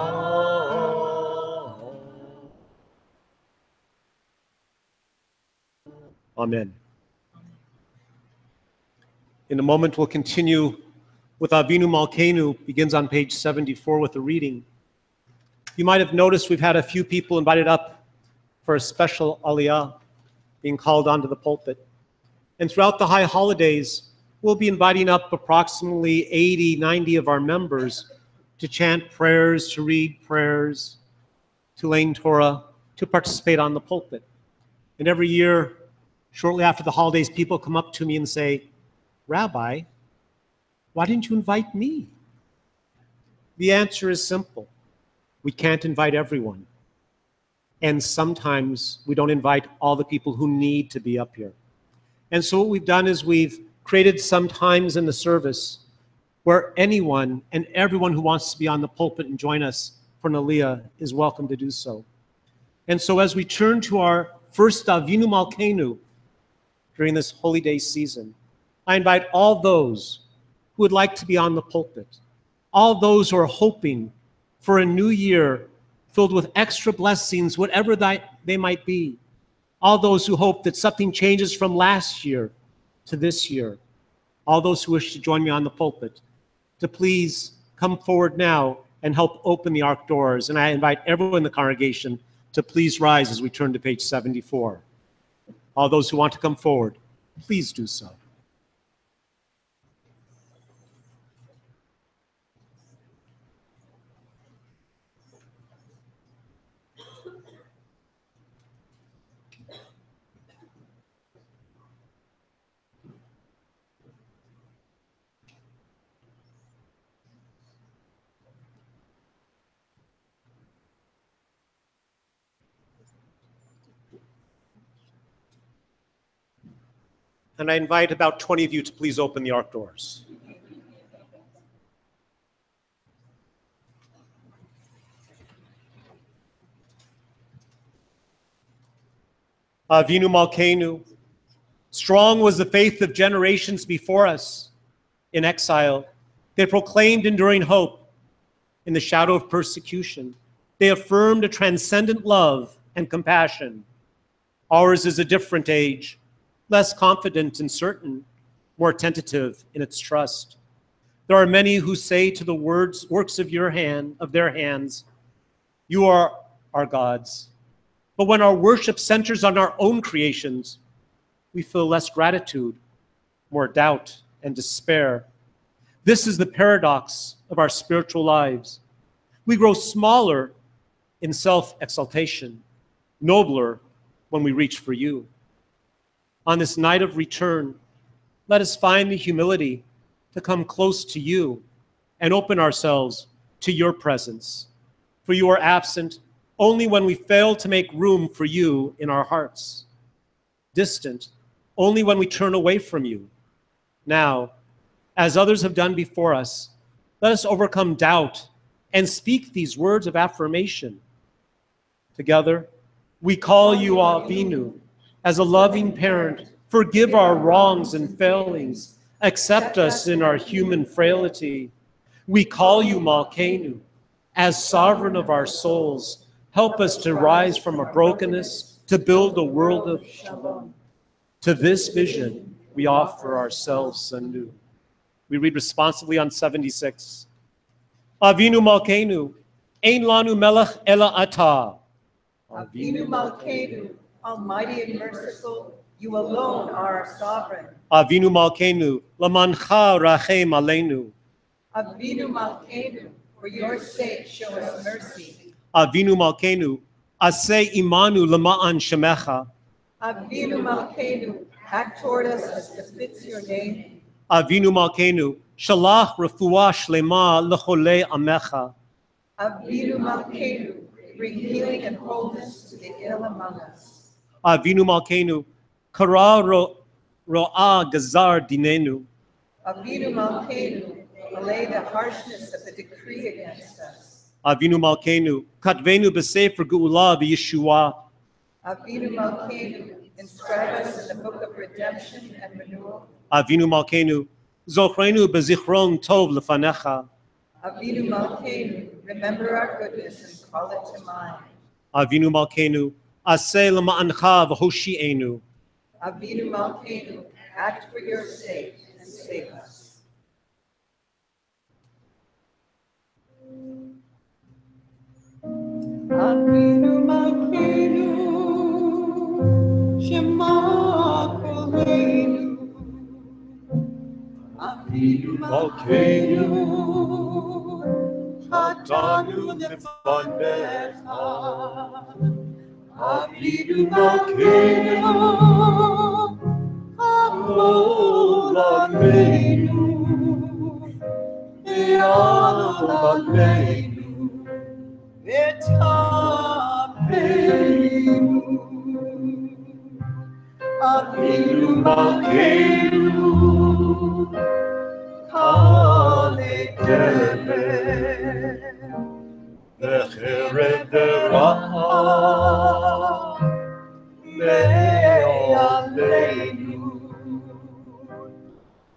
Amen. In a moment, we'll continue with Avinu Malkeinu, begins on page 74 with a reading. You might have noticed we've had a few people invited up for a special aliyah, being called onto the pulpit. And throughout the high holidays, we'll be inviting up approximately 80, 90 of our members to chant prayers, to read prayers, to learn Torah, to participate on the pulpit. And every year, shortly after the holidays, people come up to me and say, Rabbi, why didn't you invite me? The answer is simple. We can't invite everyone. And sometimes we don't invite all the people who need to be up here. And so what we've done is we've created some times in the service where anyone and everyone who wants to be on the pulpit and join us for an aliyah is welcome to do so. And so as we turn to our first Avinu Malkeinu during this Holy Day season, I invite all those who would like to be on the pulpit, all those who are hoping for a new year filled with extra blessings, whatever they might be. All those who hope that something changes from last year to this year. All those who wish to join me on the pulpit to please come forward now and help open the ark doors. And I invite everyone in the congregation to please rise as we turn to page 74. All those who want to come forward, please do so. And I invite about 20 of you to please open the ark doors. Avinu Malkeinu, strong was the faith of generations before us in exile. They proclaimed enduring hope in the shadow of persecution. They affirmed a transcendent love and compassion. Ours is a different age, less confident and certain, more tentative in its trust. There are many who say to the works of their hands, you are our gods. But when our worship centers on our own creations, we feel less gratitude, more doubt and despair. This is the paradox of our spiritual lives. We grow smaller in self-exaltation, nobler when we reach for you. On this night of return, let us find the humility to come close to you and open ourselves to your presence. For you are absent only when we fail to make room for you in our hearts. Distant only when we turn away from you. Now, as others have done before us, let us overcome doubt and speak these words of affirmation. Together, we call you Avinu, as a loving parent. Forgive our wrongs and failings. Accept us in our human frailty. We call you Malkeinu, as sovereign of our souls. Help us to rise from our brokenness to build a world of shalom. To this vision, we offer ourselves anew. We read responsively on 76. Avinu Malkeinu, ein lanu melech ela ata. Avinu Malkeinu, almighty and merciful, you alone are our sovereign. Avinu Malkeinu, lamancha rachem aleinu. Avinu Malkeinu, for your sake show us mercy. Avinu Malkeinu, aseh imanu lema'an shemecha. Avinu Malkeinu, act toward us as befits your name. Avinu Malkeinu, shalach refuah shlema lecholei amecha. Avinu Malkeinu, bring healing and wholeness to the ill among us. Avinu Malkeinu, kara ro'ah gazar dinenu. Avinu Malkeinu, allay the harshness of the decree against us. Avinu Malkeinu, katvenu b'sefer geula v'yeshua. Avinu Malkeinu, inscribe us in the book of redemption and renewal. Avinu Malkeinu, zochrenu b'zichron tov lefanecha. Avinu Malkeinu, remember our goodness and call it to mind. Avinu Malkeinu, aseh lema'ancha v'hoshi'enu. Avinu Malkeinu, act for your sake and save us. Avinu Malkeinu, Shema Koleinu. Avinu Malkeinu, Hatanu Lefanecha. Avinu Malkeinu, Amol Aleinu, Eal Aleinu, V'tapeinu. Avinu Malkeinu, Kale Dever, V'cherev v'ra'ah, Me'aleinu.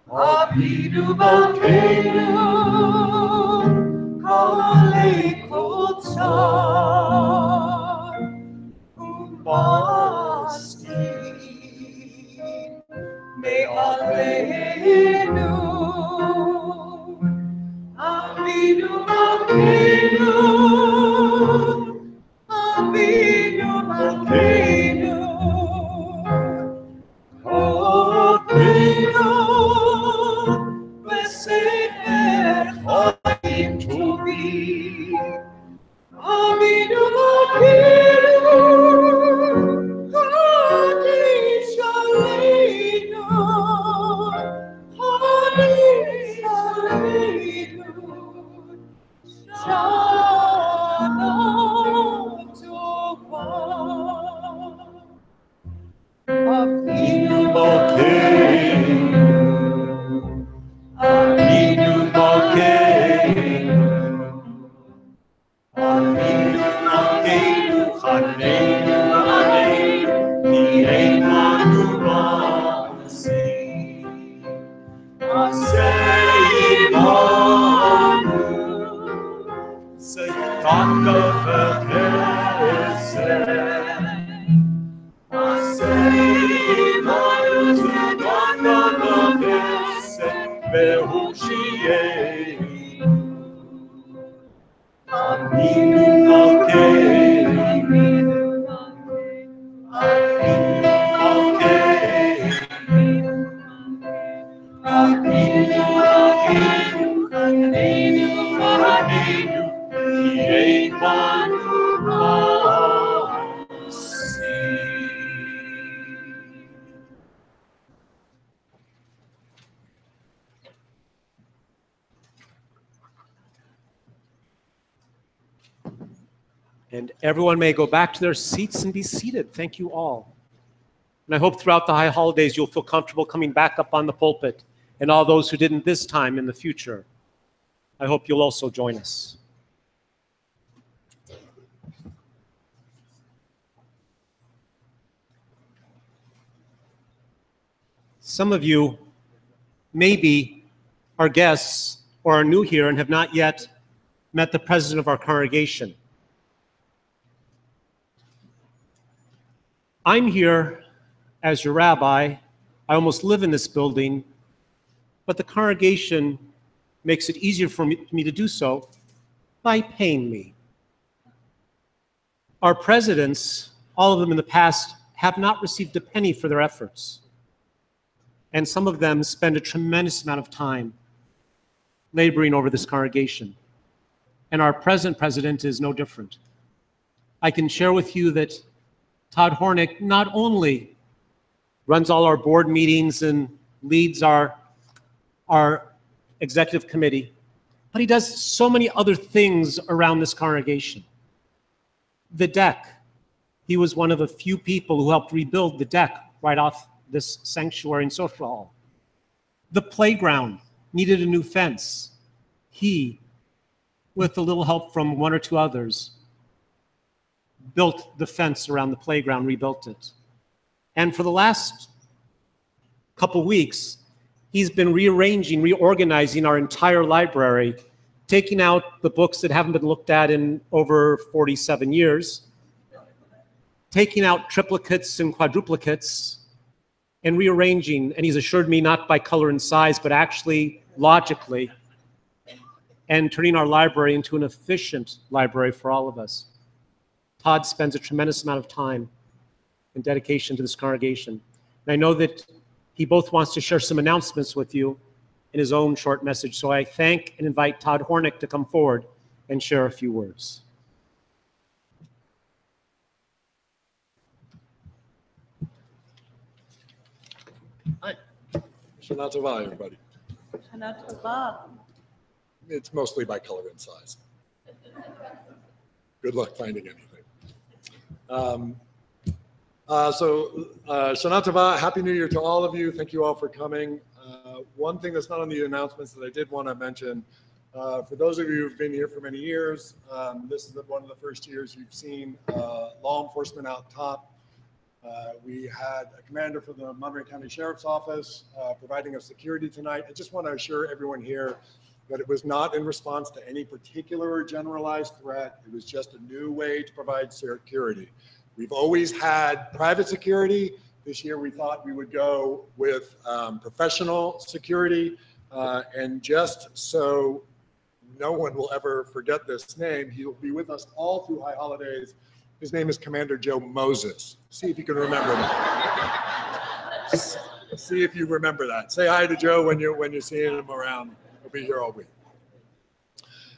Avinu Malkeinu, Kale And everyone may go back to their seats and be seated. Thank you all. And I hope throughout the high holidays you'll feel comfortable coming back up on the pulpit, and all those who didn't this time in the future. I hope you'll also join us. Some of you maybe are guests or are new here and have not yet met the president of our congregation. I'm here as your rabbi. I almost live in this building, but the congregation makes it easier for me to do so by paying me. Our presidents, all of them in the past, have not received a penny for their efforts. And some of them spend a tremendous amount of time laboring over this congregation. And our present president is no different. I can share with you that Todd Hornick not only runs all our board meetings and leads our executive committee, but he does so many other things around this congregation. The deck, he was one of a few people who helped rebuild the deck right off this sanctuary and social hall. The playground needed a new fence. He, with a little help from one or two others, built the fence around the playground, rebuilt it. And for the last couple weeks, he's been rearranging, reorganizing our entire library, taking out the books that haven't been looked at in over 47 years, taking out triplicates and quadruplicates, and rearranging, and he's assured me not by color and size, but actually logically, and turning our library into an efficient library for all of us. Todd spends a tremendous amount of time and dedication to this congregation. And I know that he both wants to share some announcements with you in his own short message. So I thank and invite Todd Hornick to come forward and share a few words. Hi. Shana Tova, everybody. Shana Tova. It's mostly by color and size. Good luck finding anything. Shana Tova, Happy New Year to all of you. Thank you all for coming. One thing that's not on the announcements that I did want to mention, for those of you who've been here for many years, this is one of the first years you've seen law enforcement out top. We had a commander for the Monterey County Sheriff's Office providing us security tonight. I just want to assure everyone here but it was not in response to any particular or generalized threat. It was just a new way to provide security. We've always had private security. This year we thought we would go with professional security. And just so no one will ever forget this name, he'll be with us all through High Holidays. His name is Commander Joe Moses. See if you can remember that. See if you remember that. Say hi to Joe when you're seeing him around. He'll be here all week.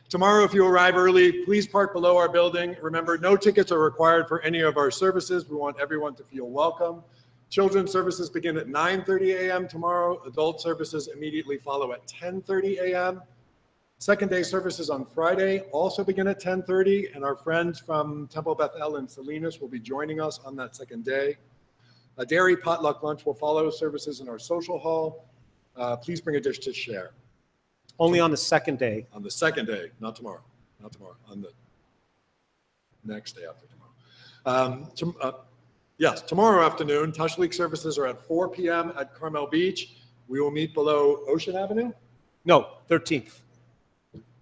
Tomorrow, if you arrive early, please park below our building. Remember, no tickets are required for any of our services. We want everyone to feel welcome. Children's services begin at 9:30 a.m. tomorrow. Adult services immediately follow at 10:30 a.m. Second day services on Friday also begin at 10:30, and our friends from Temple Beth El and Salinas will be joining us on that second day. A dairy potluck lunch will follow services in our social hall. Please bring a dish to share. Only on the second day. On the second day, not tomorrow. Not tomorrow, on the next day after tomorrow. Yes, tomorrow afternoon, Tush League services are at 4 p.m. at Carmel Beach. We will meet below Ocean Avenue. No, 13th.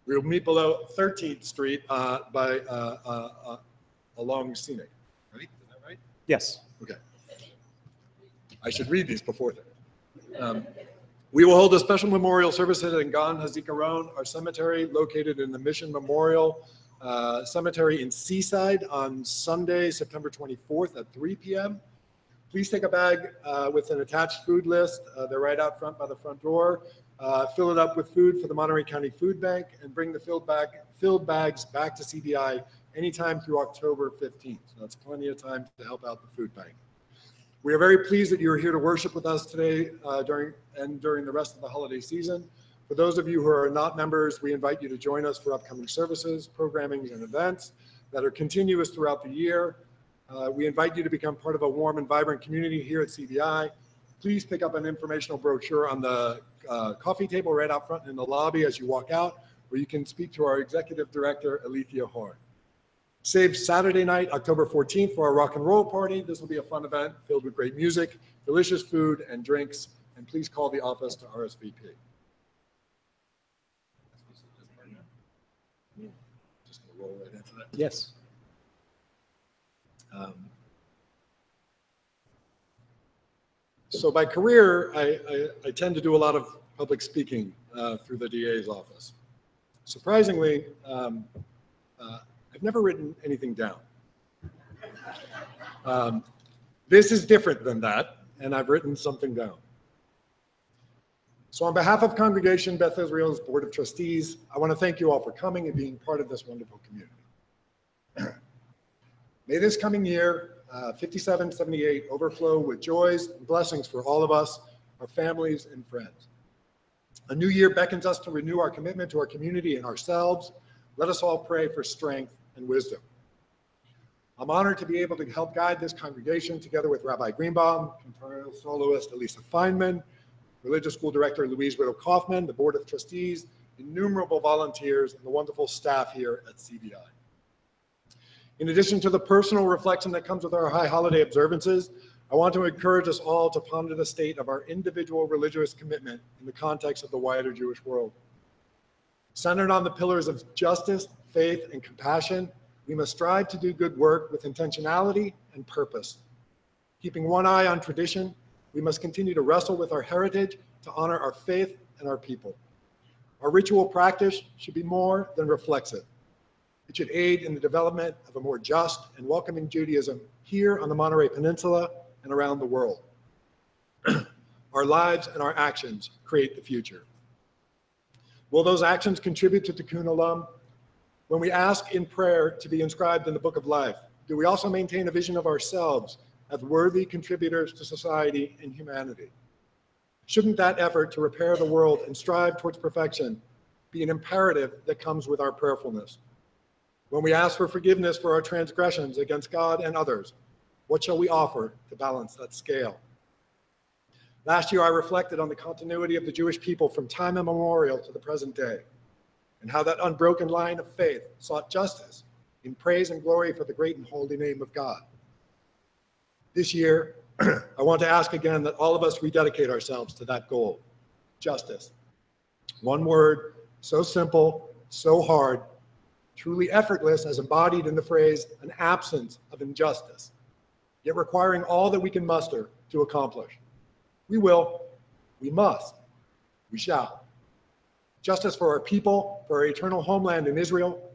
We will meet below 13th Street along Scenic. Right? Is that right? Yes. Okay. I should read these before then. We will hold a special memorial service at Engan Hazikaron, our cemetery located in the Mission Memorial Cemetery in Seaside on Sunday, September 24th at 3 p.m. Please take a bag with an attached food list. They're right out front by the front door. Fill it up with food for the Monterey County Food Bank and bring the filled bags back to CBI anytime through October 15th. So that's plenty of time to help out the food bank. We are very pleased that you are here to worship with us today during the rest of the holiday season. For those of you who are not members, we invite you to join us for upcoming services, programming, and events that are continuous throughout the year. We invite you to become part of a warm and vibrant community here at CBI. Please pick up an informational brochure on the coffee table right out front in the lobby as you walk out, where you can speak to our Executive Director, Alethea Horn. Save Saturday night, October 14th for our rock and roll party. This will be a fun event filled with great music, delicious food and drinks, and please call the office to RSVP. Just gonna roll right into that. Yes. So by career, I tend to do a lot of public speaking through the DA's office. Surprisingly, I've never written anything down. This is different than that, and I've written something down. So on behalf of Congregation Beth Israel's Board of Trustees, I want to thank you all for coming and being part of this wonderful community. May this coming year, 5778, overflow with joys and blessings for all of us, our families, and friends. A new year beckons us to renew our commitment to our community and ourselves. Let us all pray for strength and wisdom. I'm honored to be able to help guide this congregation together with Rabbi Greenbaum, contralto soloist Elisa Feynman, Religious School Director Louise Widow Kaufman, the Board of Trustees, innumerable volunteers, and the wonderful staff here at CBI. In addition to the personal reflection that comes with our high holiday observances, I want to encourage us all to ponder the state of our individual religious commitment in the context of the wider Jewish world. Centered on the pillars of justice, faith, and compassion, we must strive to do good work with intentionality and purpose. Keeping one eye on tradition, we must continue to wrestle with our heritage to honor our faith and our people. Our ritual practice should be more than reflexive. It should aid in the development of a more just and welcoming Judaism here on the Monterey Peninsula and around the world. Our lives and our actions create the future. Will those actions contribute to Tikkun Olam? When we ask in prayer to be inscribed in the Book of Life, do we also maintain a vision of ourselves as worthy contributors to society and humanity? Shouldn't that effort to repair the world and strive towards perfection be an imperative that comes with our prayerfulness? When we ask for forgiveness for our transgressions against God and others, what shall we offer to balance that scale? Last year, I reflected on the continuity of the Jewish people from time immemorial to the present day, and how that unbroken line of faith sought justice in praise and glory for the great and holy name of God. This year, I want to ask again that all of us rededicate ourselves to that goal, justice. One word, So simple, so hard, truly effortless as embodied in the phrase, an absence of injustice, yet requiring all that we can muster to accomplish. We will, we must, we shall. Justice for our people, for our eternal homeland in Israel,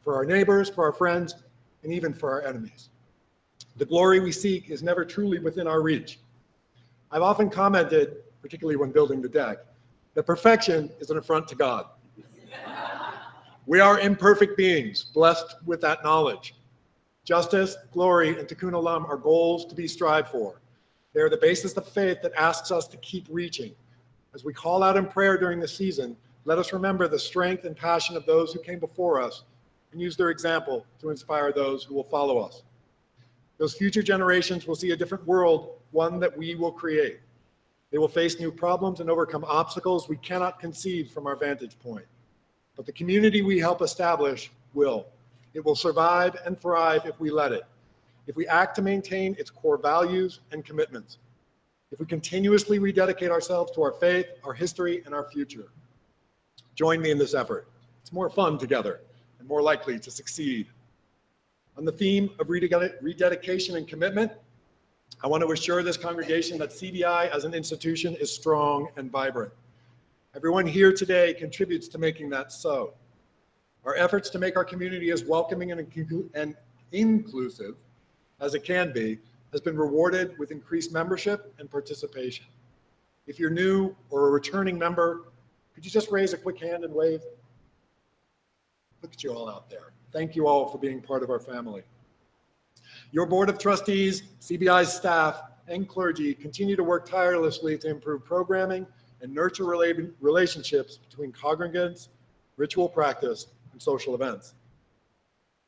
for our neighbors, for our friends, and even for our enemies. The glory we seek is never truly within our reach. I've often commented, particularly when building the deck, that perfection is an affront to God. We are imperfect beings, blessed with that knowledge. Justice, glory, and tikkun olam are goals to be strived for. They are the basis of faith that asks us to keep reaching. As we call out in prayer during the season, let us remember the strength and passion of those who came before us and use their example to inspire those who will follow us. Those future generations will see a different world, one that we will create. They will face new problems and overcome obstacles we cannot conceive from our vantage point. But the community we help establish will. It will survive and thrive if we let it, if we act to maintain its core values and commitments, if we continuously rededicate ourselves to our faith, our history, and our future. Join me in this effort. It's more fun together and more likely to succeed. On the theme of rededication and commitment, I want to assure this congregation that CBI as an institution is strong and vibrant. Everyone here today contributes to making that so. Our efforts to make our community as welcoming and inclusive as it can be has been rewarded with increased membership and participation. If you're new or a returning member, could you just raise a quick hand and wave? Look at you all out there. Thank you all for being part of our family. Your board of trustees, CBI's staff, and clergy continue to work tirelessly to improve programming and nurture relationships between congregants, ritual practice, and social events.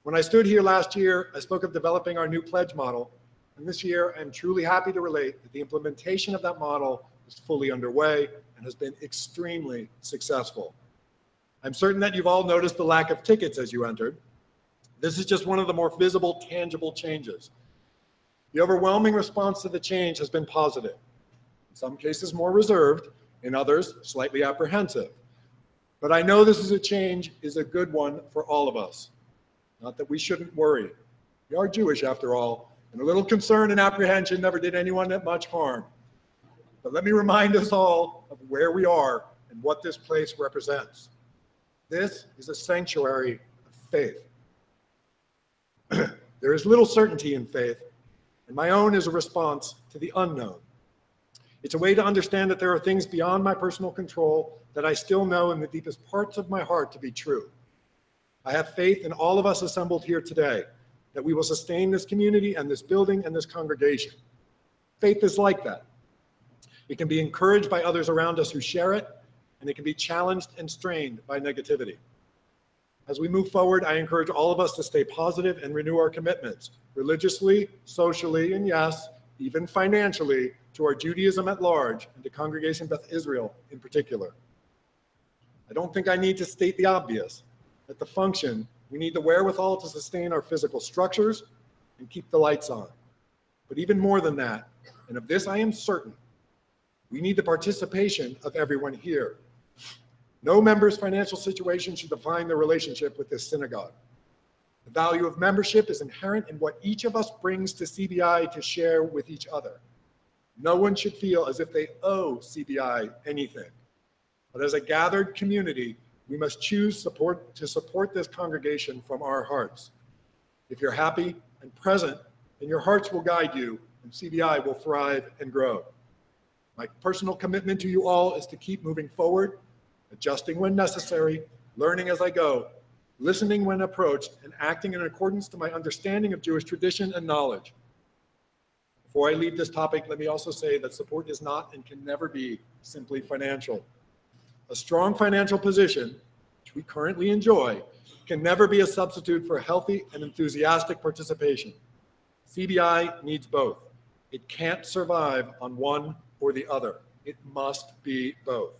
When I stood here last year, I spoke of developing our new pledge model, and this year I'm truly happy to relate that the implementation of that model is fully underway and has been extremely successful. I'm certain that you've all noticed the lack of tickets as you entered. This is just one of the more visible, tangible changes. The overwhelming response to the change has been positive. In some cases more reserved, in others slightly apprehensive. But I know this is a change is a good one for all of us. Not that we shouldn't worry. We are Jewish after all, and a little concern and apprehension never did anyone that much harm. But let me remind us all of where we are and what this place represents. This is a sanctuary of faith. There is little certainty in faith, and my own is a response to the unknown. It's a way to understand that there are things beyond my personal control that I still know in the deepest parts of my heart to be true. I have faith in all of us assembled here today that we will sustain this community and this building and this congregation. Faith is like that. It can be encouraged by others around us who share it, and it can be challenged and strained by negativity. As we move forward, I encourage all of us to stay positive and renew our commitments, religiously, socially, and yes, even financially, to our Judaism at large and to Congregation Beth Israel in particular. I don't think I need to state the obvious, that to function, we need the wherewithal to sustain our physical structures and keep the lights on. But even more than that, and of this I am certain, we need the participation of everyone here. No member's financial situation should define their relationship with this synagogue. The value of membership is inherent in what each of us brings to CBI to share with each other. No one should feel as if they owe CBI anything. But as a gathered community, we must choose to support this congregation from our hearts. If you're happy and present, then your hearts will guide you, and CBI will thrive and grow. My personal commitment to you all is to keep moving forward, adjusting when necessary, learning as I go, listening when approached, and acting in accordance to my understanding of Jewish tradition and knowledge. Before I leave this topic, let me also say that support is not and can never be simply financial. A strong financial position, which we currently enjoy, can never be a substitute for healthy and enthusiastic participation. CBI needs both. It can't survive on one or the other. It must be both.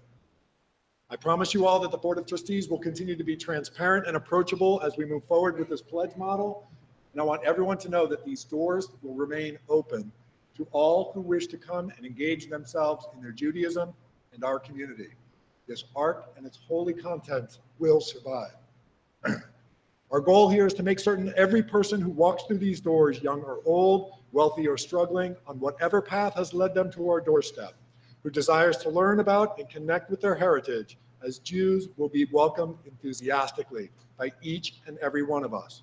I promise you all that the Board of Trustees will continue to be transparent and approachable as we move forward with this pledge model. And I want everyone to know that these doors will remain open to all who wish to come and engage themselves in their Judaism and our community. this ark and its holy content will survive. Our goal here is to make certain every person who walks through these doors, young or old, wealthy or struggling, on whatever path has led them to our doorstep, who desires to learn about and connect with their heritage as Jews, will be welcomed enthusiastically by each and every one of us,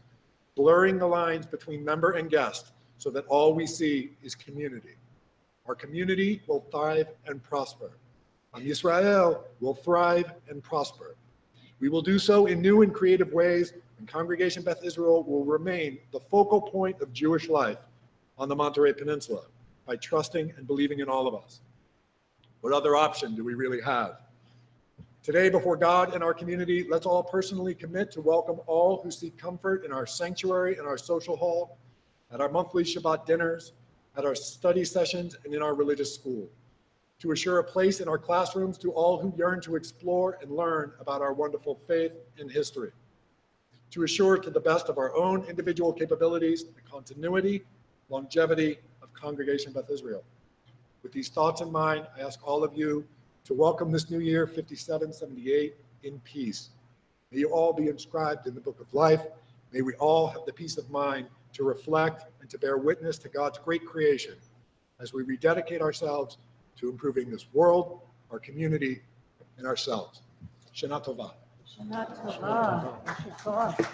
blurring the lines between member and guest so that all we see is community. Our community will thrive and prosper. Am Yisrael will thrive and prosper. We will do so in new and creative ways, and Congregation Beth Israel will remain the focal point of Jewish life on the Monterey Peninsula by trusting and believing in all of us. What other option do we really have? Today, before God and our community, let's all personally commit to welcome all who seek comfort in our sanctuary and our social hall, at our monthly Shabbat dinners, at our study sessions, and in our religious school. To assure a place in our classrooms to all who yearn to explore and learn about our wonderful faith and history. To assure, to the best of our own individual capabilities, the continuity, longevity of Congregation Beth Israel. With these thoughts in mind, I ask all of you to welcome this new year, 5778, in peace. May you all be inscribed in the book of life. May we all have the peace of mind to reflect and to bear witness to God's great creation as we rededicate ourselves to improving this world, our community, and ourselves. Shana Tova. Shana Tova. Yasher Koach.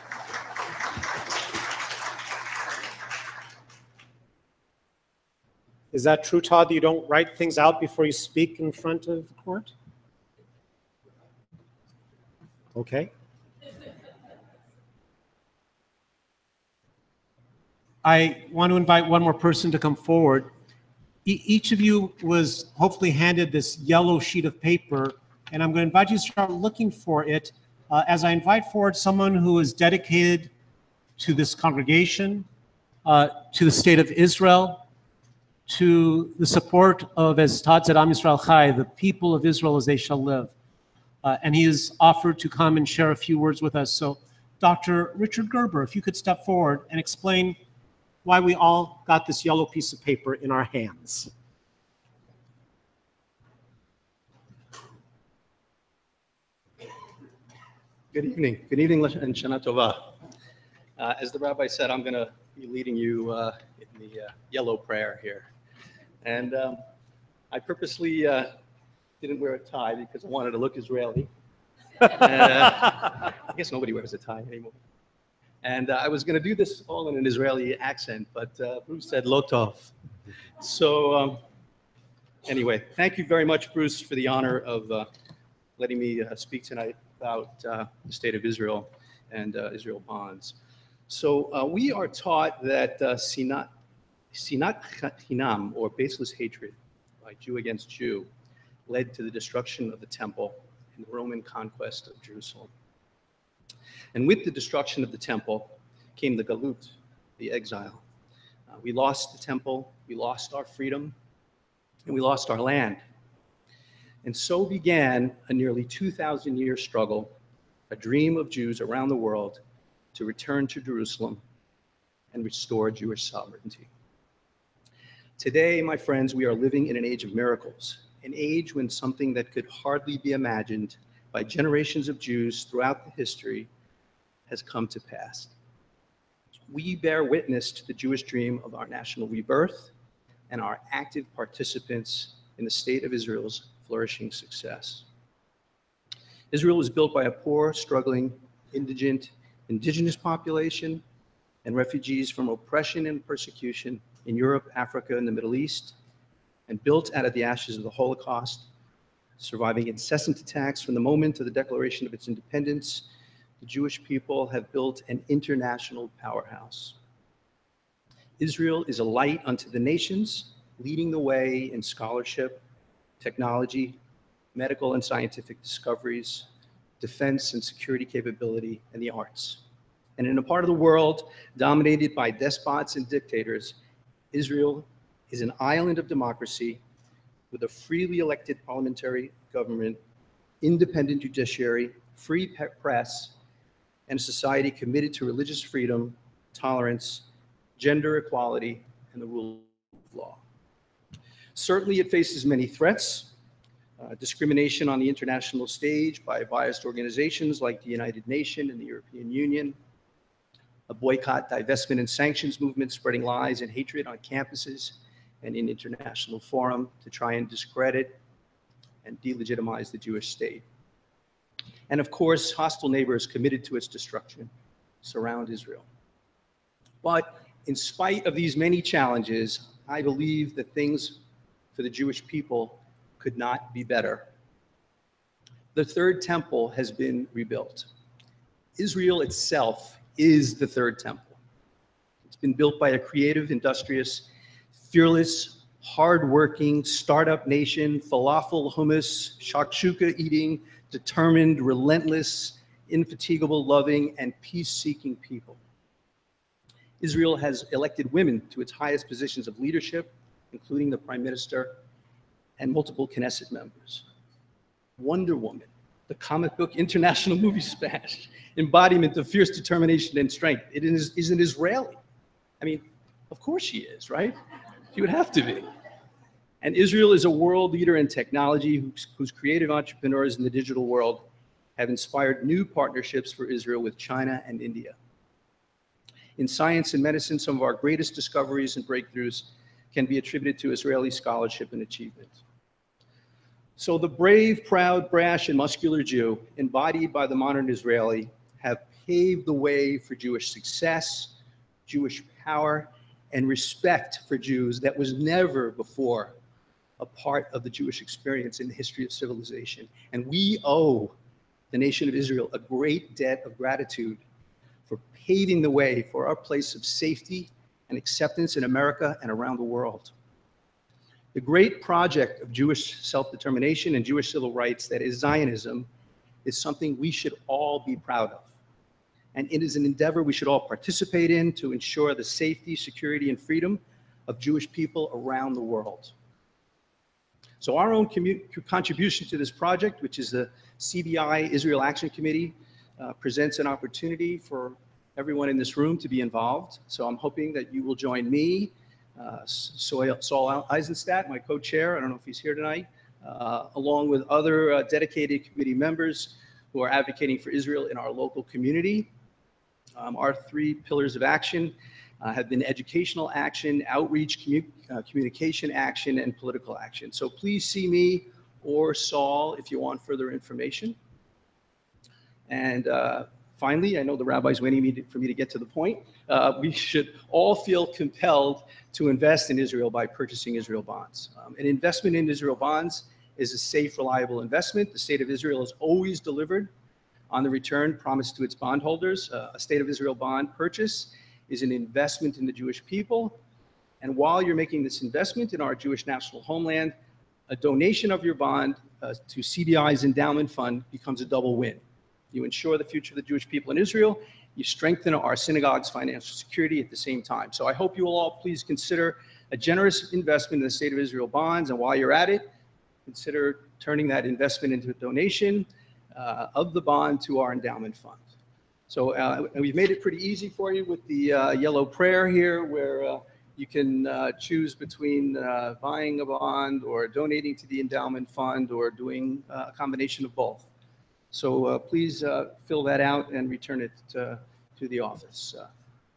Is that true, Todd, that you don't write things out before you speak in front of the court? Okay. I want to invite one more person to come forward. Each of you was hopefully handed this yellow sheet of paper, and I'm going to invite you to start looking for it as I invite forward someone who is dedicated to this congregation, to the state of Israel, to the support of, as Todd said, Am Yisrael Chai, the people of Israel as they shall live. And he has offered to come and share a few words with us. So, Dr. Richard Gerber, if you could step forward and explain why we all got this yellow piece of paper in our hands. Good evening and Shana Tova. As the rabbi said, I'm going to be leading you in the yellow prayer here. And I purposely didn't wear a tie because I wanted to look Israeli. I guess nobody wears a tie anymore. And I was going to do this all in an Israeli accent, but Bruce said lo tov. So anyway, thank you very much, Bruce, for the honor of letting me speak tonight about the state of Israel and Israel bonds. So we are taught that sinat chinam, or baseless hatred by Jew against Jew, led to the destruction of the temple and the Roman conquest of Jerusalem. And with the destruction of the temple came the galut, the exile. We lost the temple, we lost our freedom, and we lost our land. And so began a nearly 2,000-year struggle, a dream of Jews around the world to return to Jerusalem and restore Jewish sovereignty. Today, my friends, we are living in an age of miracles, an age when something that could hardly be imagined by generations of Jews throughout the history has come to pass. We bear witness to the Jewish dream of our national rebirth and are active participants in the state of Israel's flourishing success. Israel was built by a poor, struggling, indigenous population and refugees from oppression and persecution in Europe, Africa, and the Middle East, and built out of the ashes of the Holocaust, surviving incessant attacks from the moment of the declaration of its independence. The Jewish people have built an international powerhouse. Israel is a light unto the nations, leading the way in scholarship, technology, medical and scientific discoveries, defense and security capability, and the arts. And in a part of the world dominated by despots and dictators, Israel is an island of democracy with a freely elected parliamentary government, independent judiciary, free press, and a society committed to religious freedom, tolerance, gender equality, and the rule of law. Certainly, it faces many threats, discrimination on the international stage by biased organizations like the United Nations and the European Union, a boycott, divestment, and sanctions movement spreading lies and hatred on campuses and in international forum to try and discredit and delegitimize the Jewish state. And of course, hostile neighbors committed to its destruction surround Israel. But in spite of these many challenges, I believe that things for the Jewish people could not be better. The third temple has been rebuilt. Israel itself is the third temple. It's been built by a creative, industrious, fearless, hardworking, startup nation, falafel, hummus, shakshuka eating, determined, relentless, indefatigable, loving, and peace-seeking people. Israel has elected women to its highest positions of leadership, including the Prime Minister and multiple Knesset members. Wonder Woman, the comic book international movie smash, embodiment of fierce determination and strength. It is an Israeli. I mean, of course she is, right? She would have to be. And Israel is a world leader in technology whose creative entrepreneurs in the digital world have inspired new partnerships for Israel with China and India. In science and medicine, some of our greatest discoveries and breakthroughs can be attributed to Israeli scholarship and achievement. So the brave, proud, brash, and muscular Jew, embodied by the modern Israeli, have paved the way for Jewish success, Jewish power, and respect for Jews that was never before a part of the Jewish experience in the history of civilization. And we owe the nation of Israel a great debt of gratitude for paving the way for our place of safety and acceptance in America and around the world. The great project of Jewish self-determination and Jewish civil rights that is Zionism is something we should all be proud of. And it is an endeavor we should all participate in to ensure the safety, security, and freedom of Jewish people around the world. So our own contribution to this project, which is the CBI Israel Action Committee, presents an opportunity for everyone in this room to be involved. So I'm hoping that you will join me, Saul Eisenstadt, my co-chair, I don't know if he's here tonight, along with other dedicated committee members who are advocating for Israel in our local community. Our three pillars of action have been educational action, outreach, communication action, and political action. So please see me or Saul if you want further information. And finally, I know the rabbi's waiting for me to get to the point. We should all feel compelled to invest in Israel by purchasing Israel bonds. An investment in Israel bonds is a safe, reliable investment. The state of Israel has always delivered on the return promised to its bondholders. A state of Israel bond purchase is an investment in the Jewish people. And while you're making this investment in our Jewish national homeland, a donation of your bond to CBI's endowment fund becomes a double win. You ensure the future of the Jewish people in Israel. You strengthen our synagogue's financial security at the same time. So I hope you will all please consider a generous investment in the State of Israel bonds. And while you're at it, consider turning that investment into a donation of the bond to our endowment fund. So and we've made it pretty easy for you with the yellow prayer here, where you can choose between buying a bond or donating to the endowment fund or doing a combination of both. So please fill that out and return it to the office.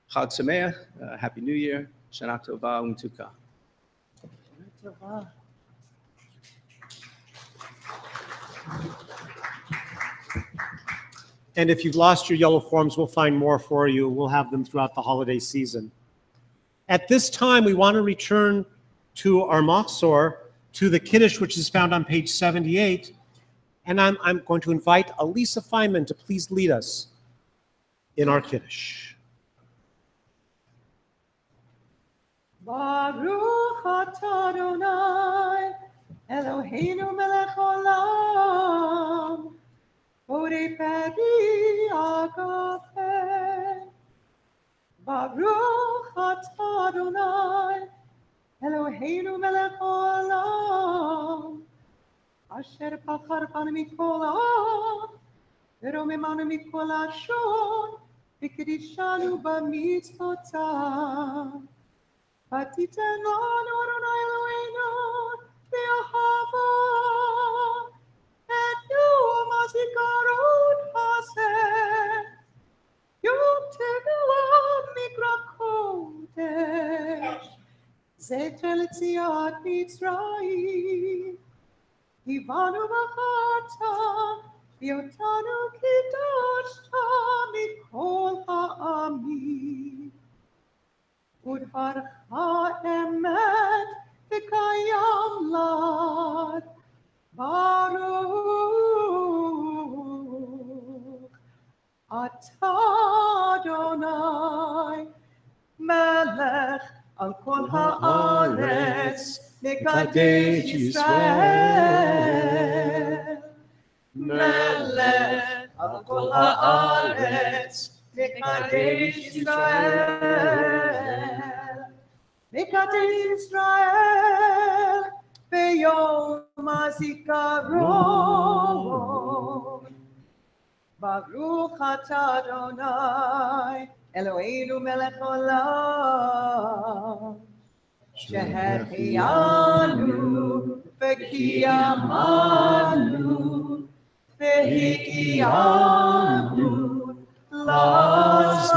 Chag Sameach, Happy New Year, Shana Tova Umtuka. And if you've lost your yellow forms, we'll find more for you. We'll have them throughout the holiday season. At this time, we want to return to our Machzor, to the Kiddush, which is found on page 78. And I'm going to invite Elisa Feynman to please lead us in our Kiddush. Baruch atah Adonai, Eloheinu melech olam, borei peri agape. Baruch atah Adonai, Eloheinu melech olam, asher pachar banu mikol ha'am, ורוממנו מכל לשון, וקדישנו במצוותיו. ותיתן לנו אדוני אלוהינו באהבה, זכר ליציאת מצרים, הבנו בחרת, והותנו קידשת מכל העמים. ודברך אמת וקיים לעד, ברוך אתה אדוני מלך על כל הארץ, מקדש ישראל. מלך על כל הארץ, מקדש ישראל. מקדש ישראל ביום הזיכרון. ברוך אתה אדוני אלוהינו מלך עולם, שהחיינו וקיימנו והגיענו לזמן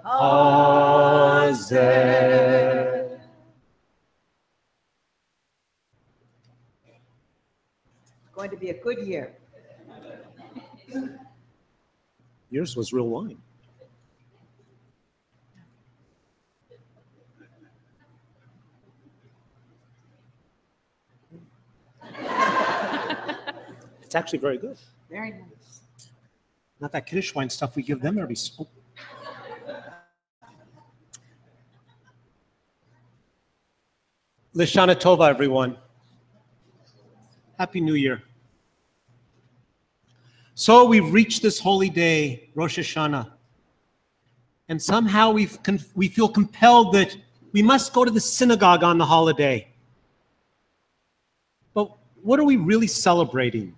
הזה. It's going to be a good year. Yours was real wine. It's actually very good. Very nice. Not that Kiddush wine stuff we give them every. Oh. Lishana Tova, everyone. Happy New Year. So we've reached this holy day, Rosh Hashanah. And somehow we feel compelled that we must go to the synagogue on the holiday. But what are we really celebrating?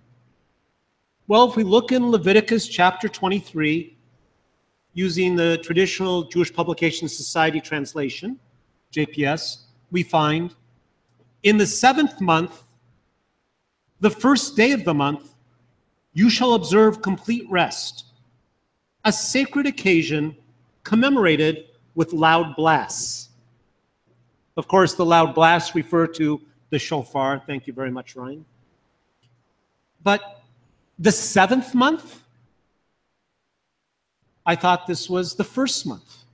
Well, if we look in Leviticus chapter 23, using the traditional Jewish Publication Society translation, JPS, we find in the 7th month, the first day of the month, you shall observe complete rest, a sacred occasion commemorated with loud blasts. Of course, the loud blasts refer to the shofar. Thank you very much, Ryan. But the 7th month, I thought this was the 1st month.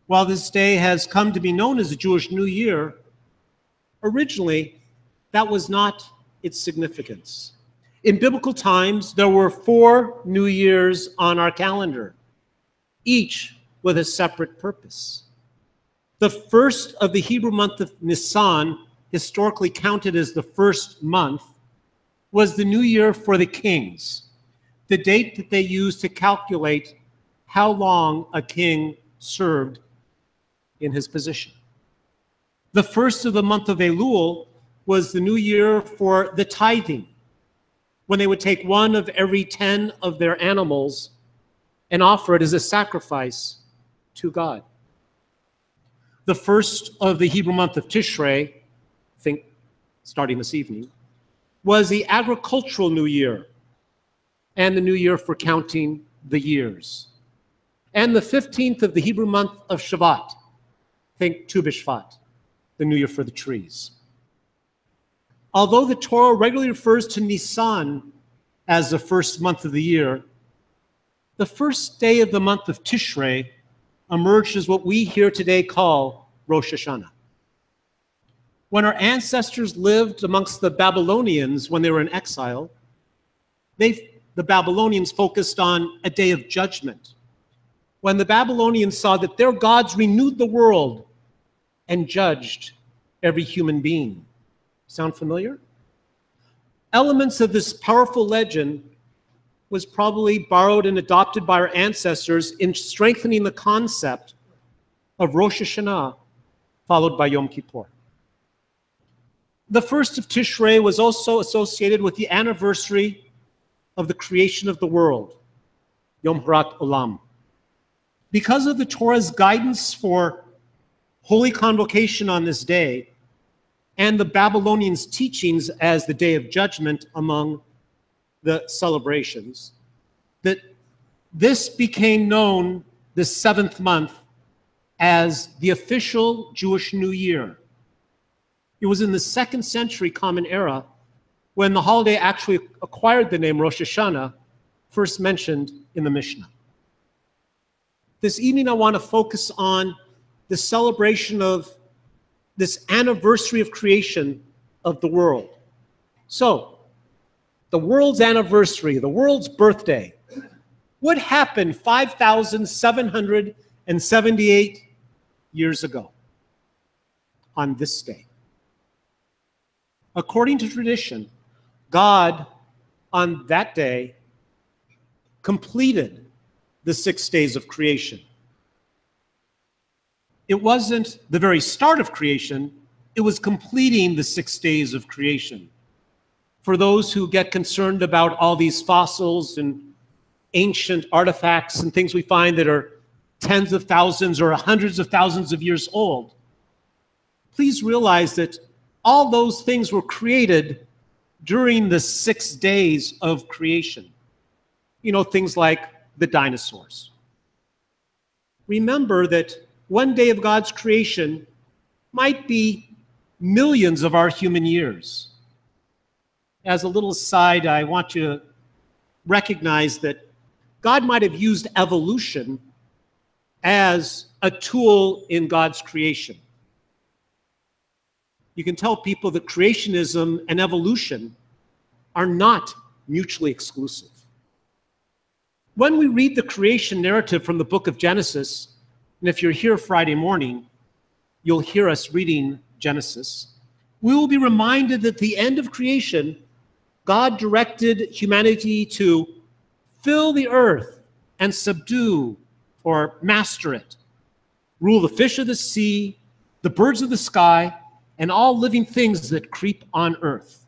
While this day has come to be known as the Jewish New Year, originally, that was not its significance. In biblical times, there were 4 New Years on our calendar, each with a separate purpose. The first of the Hebrew month of Nisan, historically counted as the 1st month, was the New Year for the kings, the date that they used to calculate how long a king served in his position. The first of the month of Elul was the New Year for the tithing, when they would take 1 of every 10 of their animals and offer it as a sacrifice to God. The first of the Hebrew month of Tishrei, I think starting this evening, was the agricultural New Year and the New Year for counting the years. And the 15th of the Hebrew month of Shavat, think Tu B'Shvat, the New Year for the trees. Although the Torah regularly refers to Nisan as the 1st month of the year, the first day of the month of Tishrei emerged as what we here today call Rosh Hashanah. When our ancestors lived amongst the Babylonians when they were in exile, the Babylonians focused on a day of judgment, when the Babylonians saw that their gods renewed the world and judged every human being. Sound familiar? Elements of this powerful legend was probably borrowed and adopted by our ancestors in strengthening the concept of Rosh Hashanah, followed by Yom Kippur. The 1st of Tishrei was also associated with the anniversary of the creation of the world, Yom Harat Olam. Because of the Torah's guidance for holy convocation on this day, and the Babylonians' teachings as the day of judgment among the celebrations, that this became known, the 7th month, as the official Jewish New Year. It was in the 2nd century Common Era when the holiday actually acquired the name Rosh Hashanah, first mentioned in the Mishnah. This evening I want to focus on the celebration of this anniversary of creation of the world. So, the world's anniversary, the world's birthday. What happened 5,778 years ago on this day? According to tradition, God, on that day, completed the 6 days of creation. It wasn't the very start of creation, it was completing the 6 days of creation. For those who get concerned about all these fossils and ancient artifacts and things we find that are tens of thousands or hundreds of thousands of years old, please realize that all those things were created during the 6 days of creation. You know, things like the dinosaurs. Remember that one day of God's creation might be millions of our human years. As a little aside, I want you to recognize that God might have used evolution as a tool in God's creation. You can tell people that creationism and evolution are not mutually exclusive. When we read the creation narrative from the book of Genesis, and if you're here Friday morning, you'll hear us reading Genesis, we will be reminded that at the end of creation, God directed humanity to fill the earth and subdue or master it, rule the fish of the sea, the birds of the sky, and all living things that creep on earth.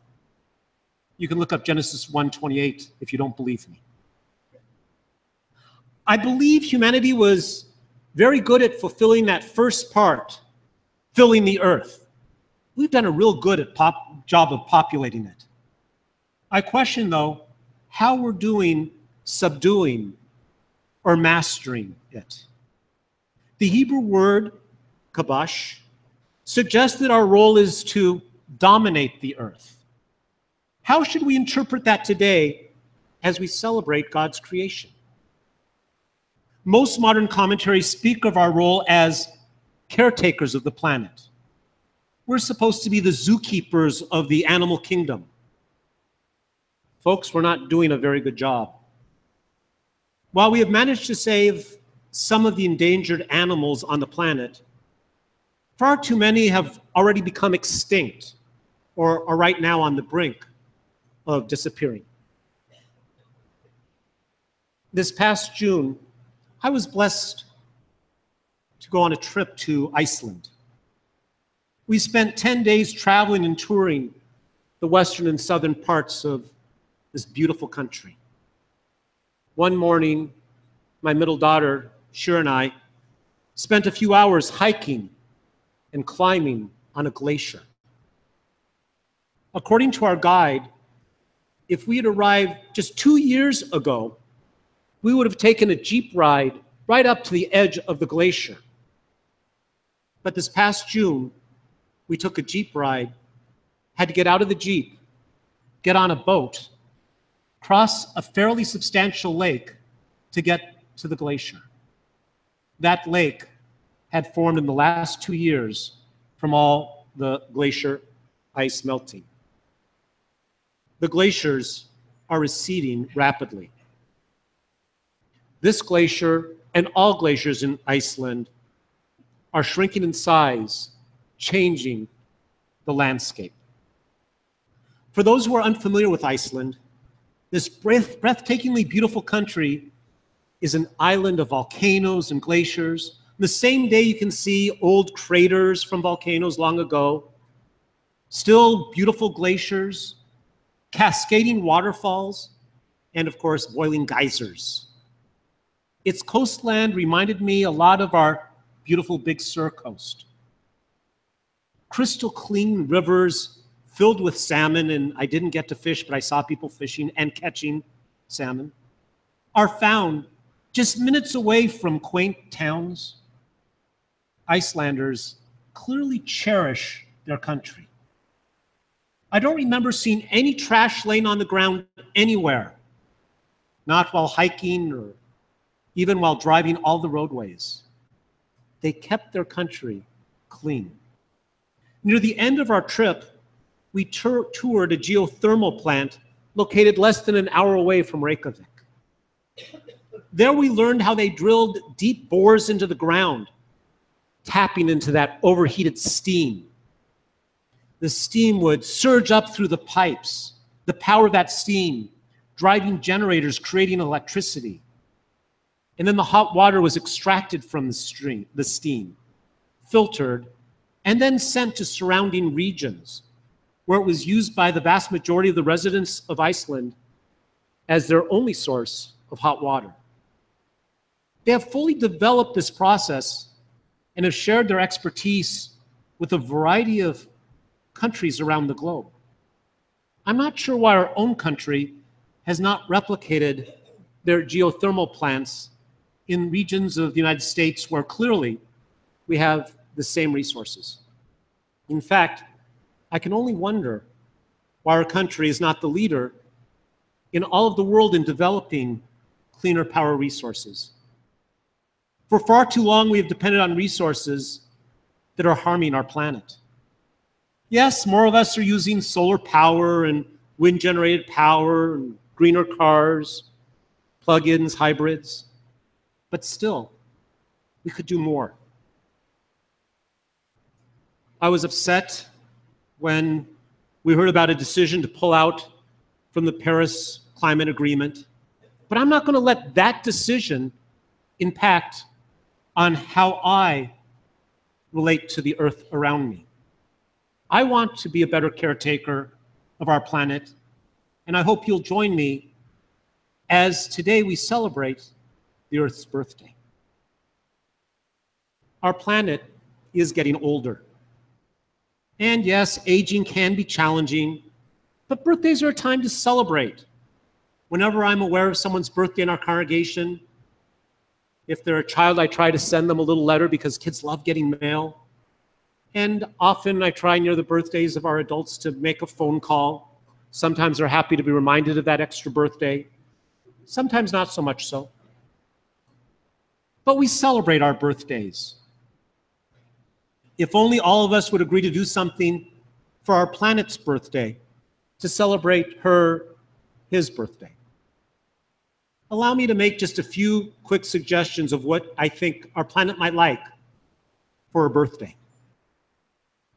You can look up Genesis 1:28 if you don't believe me. I believe humanity was very good at fulfilling that first part, filling the earth. We've done a real good job of populating it. I question, though, how we're doing subduing or mastering it. The Hebrew word kabash suggests that our role is to dominate the earth. How should we interpret that today as we celebrate God's creation? Most modern commentaries speak of our role as caretakers of the planet. We're supposed to be the zookeepers of the animal kingdom. Folks, we're not doing a very good job. While we have managed to save some of the endangered animals on the planet, far too many have already become extinct or are right now on the brink of disappearing. This past June, I was blessed to go on a trip to Iceland. We spent 10 days traveling and touring the western and southern parts of this beautiful country. One morning, my middle daughter, Shira, and I spent a few hours hiking and climbing on a glacier. According to our guide, if we had arrived just 2 years ago, we would have taken a Jeep ride right up to the edge of the glacier. But this past June, we took a Jeep ride, had to get out of the Jeep, get on a boat, cross a fairly substantial lake to get to the glacier. That lake had formed in the last 2 years from all the glacier ice melting. The glaciers are receding rapidly. This glacier and all glaciers in Iceland are shrinking in size, changing the landscape. For those who are unfamiliar with Iceland, this breathtakingly beautiful country is an island of volcanoes and glaciers. The same day you can see old craters from volcanoes long ago, still beautiful glaciers, cascading waterfalls, and of course, boiling geysers. Its coastland reminded me a lot of our beautiful Big Sur coast. Crystal clean rivers filled with salmon, and I didn't get to fish, but I saw people fishing and catching salmon, are found just minutes away from quaint towns. Icelanders clearly cherish their country. I don't remember seeing any trash laying on the ground anywhere, not while hiking or even while driving all the roadways. They kept their country clean. Near the end of our trip, we toured a geothermal plant located less than an hour away from Reykjavik. There we learned how they drilled deep bores into the ground, tapping into that overheated steam. The steam would surge up through the pipes, the power of that steam, driving generators, creating electricity. And then the hot water was extracted from the steam, filtered, and then sent to surrounding regions, where it was used by the vast majority of the residents of Iceland as their only source of hot water. They have fully developed this process and have shared their expertise with a variety of countries around the globe. I'm not sure why our own country has not replicated their geothermal plants in regions of the United States where clearly we have the same resources. In fact, I can only wonder why our country is not the leader in all of the world in developing cleaner power resources. For far too long, we have depended on resources that are harming our planet. Yes, more of us are using solar power and wind-generated power and greener cars, plug-ins, hybrids, but still, we could do more. I was upset when we heard about a decision to pull out from the Paris Climate Agreement, but I'm not going to let that decision impact on how I relate to the earth around me. I want to be a better caretaker of our planet, and I hope you'll join me as today we celebrate the Earth's birthday. Our planet is getting older. And yes, aging can be challenging, but birthdays are a time to celebrate. Whenever I'm aware of someone's birthday in our congregation, if they're a child, I try to send them a little letter because kids love getting mail. And often I try near the birthdays of our adults to make a phone call. Sometimes they're happy to be reminded of that extra birthday. Sometimes not so much so. But we celebrate our birthdays. If only all of us would agree to do something for our planet's birthday to celebrate his birthday. Allow me to make just a few quick suggestions of what I think our planet might like for a birthday.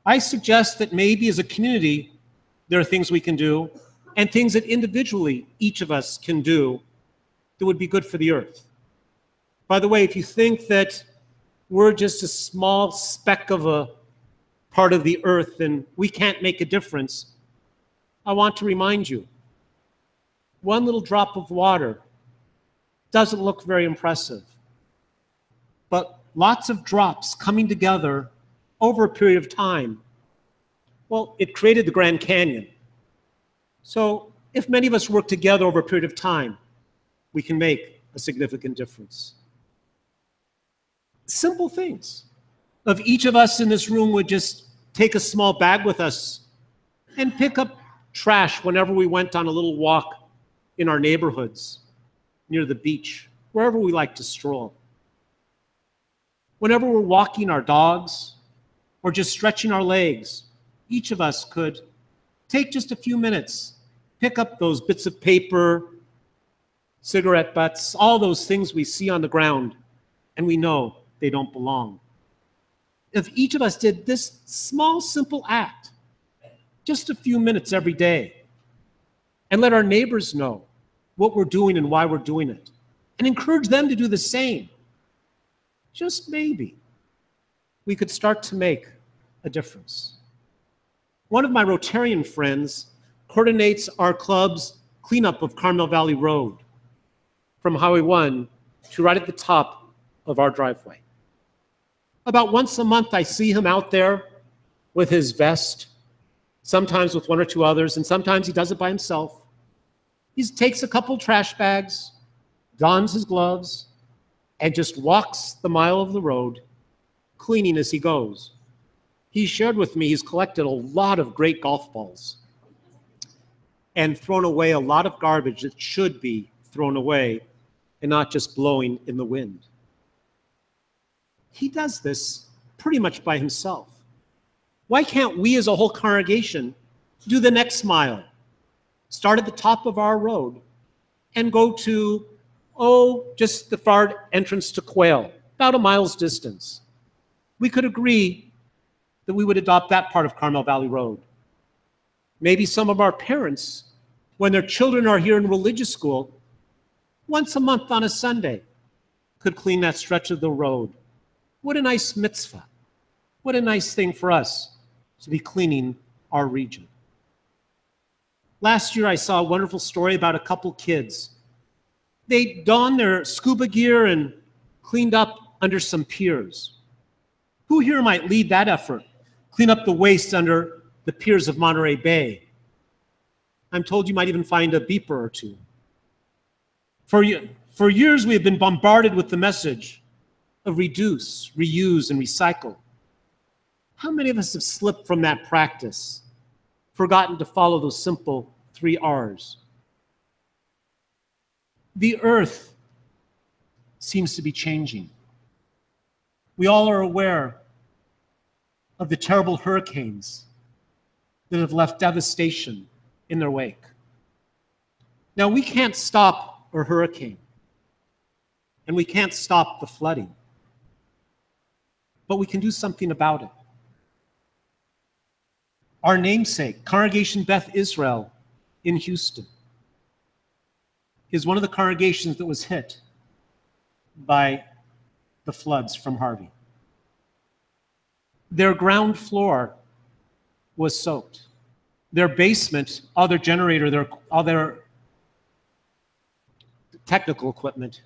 I suggest that maybe as a community, there are things we can do and things that individually each of us can do that would be good for the earth. By the way, if you think that we're just a small speck of a part of the earth and we can't make a difference, I want to remind you, one little drop of water doesn't look very impressive, but lots of drops coming together over a period of time, well, it created the Grand Canyon. So if many of us work together over a period of time, we can make a significant difference. Simple things. If each of us in this room would just take a small bag with us and pick up trash whenever we went on a little walk in our neighborhoods, near the beach, wherever we like to stroll. Whenever we're walking our dogs or just stretching our legs, each of us could take just a few minutes, pick up those bits of paper, cigarette butts, all those things we see on the ground, and we know they don't belong. If each of us did this small, simple act, just a few minutes every day, and let our neighbors know what we're doing and why we're doing it, and encourage them to do the same, just maybe, we could start to make a difference. One of my Rotarian friends coordinates our club's cleanup of Carmel Valley Road from Highway 1 to right at the top of our driveway. About once a month, I see him out there with his vest, sometimes with one or two others, and sometimes he does it by himself. He takes a couple trash bags, dons his gloves, and just walks the mile of the road, cleaning as he goes. He shared with me he's collected a lot of great golf balls and thrown away a lot of garbage that should be thrown away and not just blowing in the wind. He does this pretty much by himself. Why can't we as a whole congregation do the next mile? Start at the top of our road and go to, just the far entrance to Quail, about a mile's distance. We could agree that we would adopt that part of Carmel Valley Road. Maybe some of our parents, when their children are here in religious school, once a month on a Sunday, could clean that stretch of the road. What a nice mitzvah. What a nice thing for us to be cleaning our region. Last year, I saw a wonderful story about a couple kids. They donned their scuba gear and cleaned up under some piers. Who here might lead that effort? Clean up the waste under the piers of Monterey Bay. I'm told you might even find a beeper or two. For years, we have been bombarded with the message of reduce, reuse, and recycle. How many of us have slipped from that practice, forgotten to follow those simple 3 R's? The earth seems to be changing. We all are aware of the terrible hurricanes that have left devastation in their wake. Now, we can't stop a hurricane, and we can't stop the flooding, but we can do something about it. Our namesake, Congregation Beth Israel in Houston, is one of the congregations that was hit by the floods from Harvey. Their ground floor was soaked. Their basement, all their generator, all their technical equipment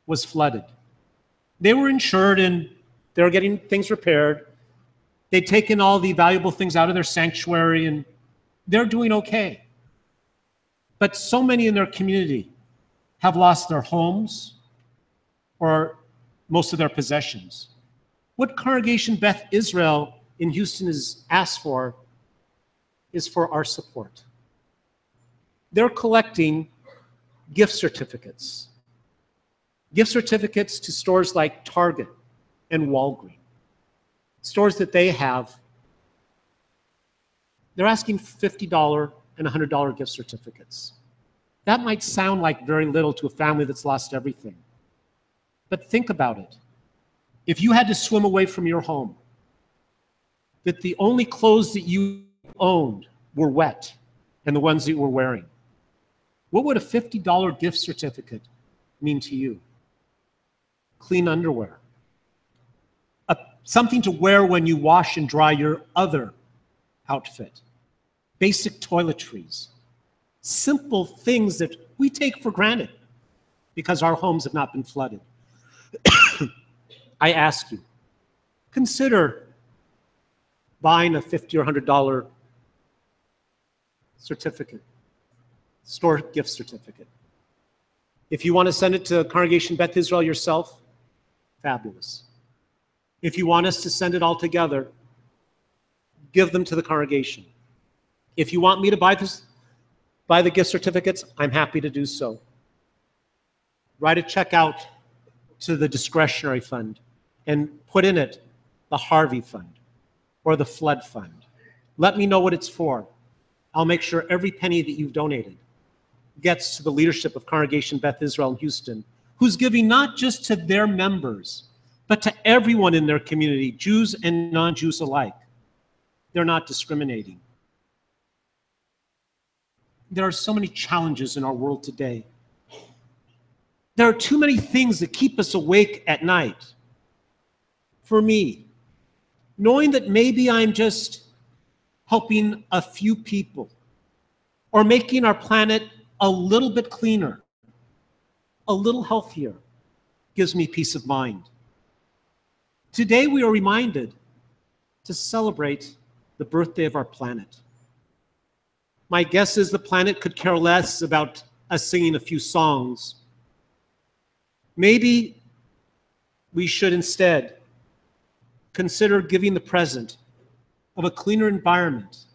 was flooded. They were insured and they were getting things repaired. They'd taken all the valuable things out of their sanctuary and they're doing okay. But so many in their community have lost their homes or most of their possessions. What Congregation Beth Israel in Houston has asked for is for our support. They're collecting gift certificates. Gift certificates to stores like Target and Walgreens, stores that they have. They're asking $50 and $100 gift certificates. That might sound like very little to a family that's lost everything. But think about it. If you had to swim away from your home, that the only clothes that you owned were wet and the ones that you were wearing, what would a $50 gift certificate mean to you? Clean underwear. Something to wear when you wash and dry your other outfit. Basic toiletries. Simple things that we take for granted because our homes have not been flooded. I ask you, consider buying a $50 or $100 certificate, store gift certificate. If you want to send it to Congregation Beth Israel yourself, fabulous. If you want us to send it all together, give them to the congregation. If you want me to buy the gift certificates, I'm happy to do so. Write a check out to the discretionary fund and put in it the Harvey Fund or the Flood Fund. Let me know what it's for. I'll make sure every penny that you've donated gets to the leadership of Congregation Beth Israel in Houston, who's giving not just to their members, but to everyone in their community, Jews and non-Jews alike. They're not discriminating. There are so many challenges in our world today. There are too many things that keep us awake at night. For me, knowing that maybe I'm just helping a few people or making our planet a little bit cleaner, a little healthier, gives me peace of mind. Today we are reminded to celebrate the birthday of our planet. My guess is the planet could care less about us singing a few songs. Maybe we should instead consider giving the present of a cleaner environment,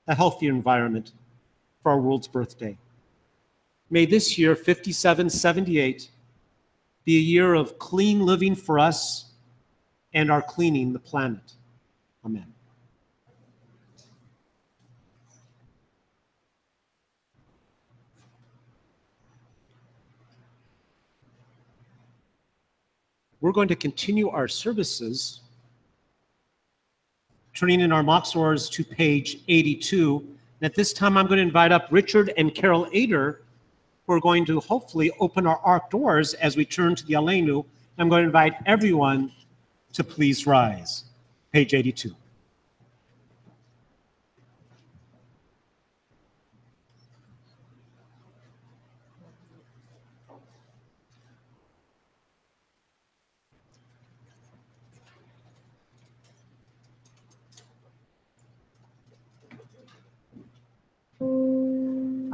a healthier environment for our world's birthday. May this year, 5778, be a year of clean living for us and our cleaning the planet. Amen. We're going to continue our services, turning in our Moxors to page 82. And at this time, I'm going to invite up Richard and Carol Ader, who are going to hopefully open our ark doors as we turn to the Aleinu. I'm going to invite everyone to please rise. Page 82.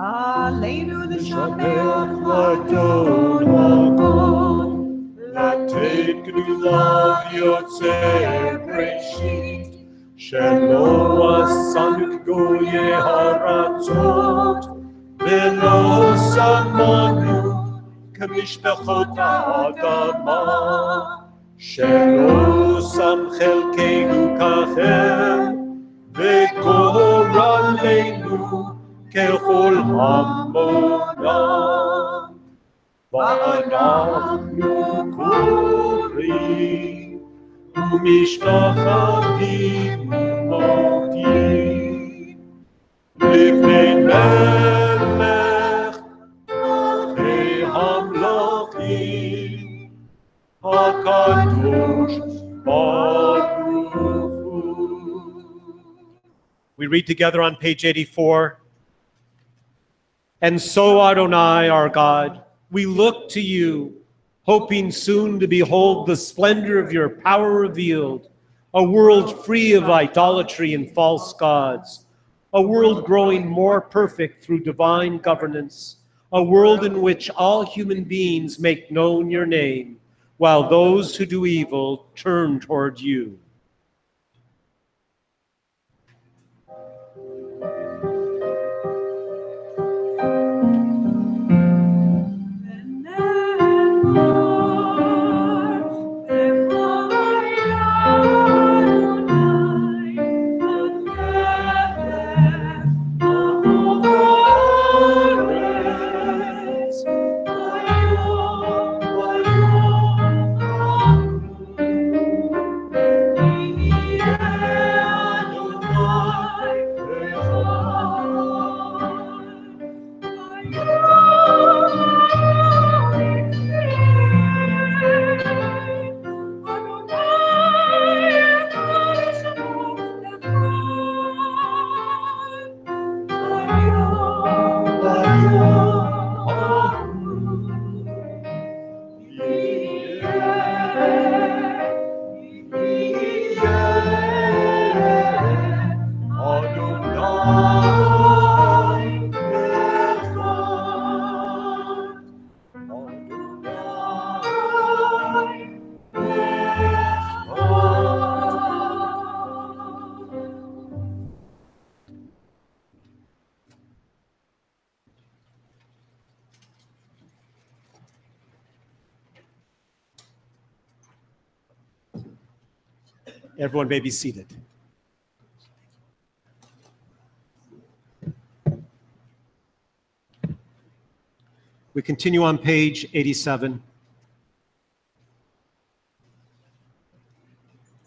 Aleinu Shameach l'shameach l'adon l'adon, לתת גדולה יוצא בראשית, שלא עשנו כגויי הארצות, ולא שמנו כמשפחות האדמה, שלא שם חלקנו כחל, וגורלנו ככל המונם. ואנחנו קוראים ומשתחווים ומודים לפני מלך מלכי המלכים הקדוש ברוך הוא. We read together on page 84. And so, Adonai, our God, we look to you, hoping soon to behold the splendor of your power revealed, a world free of idolatry and false gods, a world growing more perfect through divine governance, a world in which all human beings make known your name, while those who do evil turn toward you. Everyone may be seated. We continue on page 87.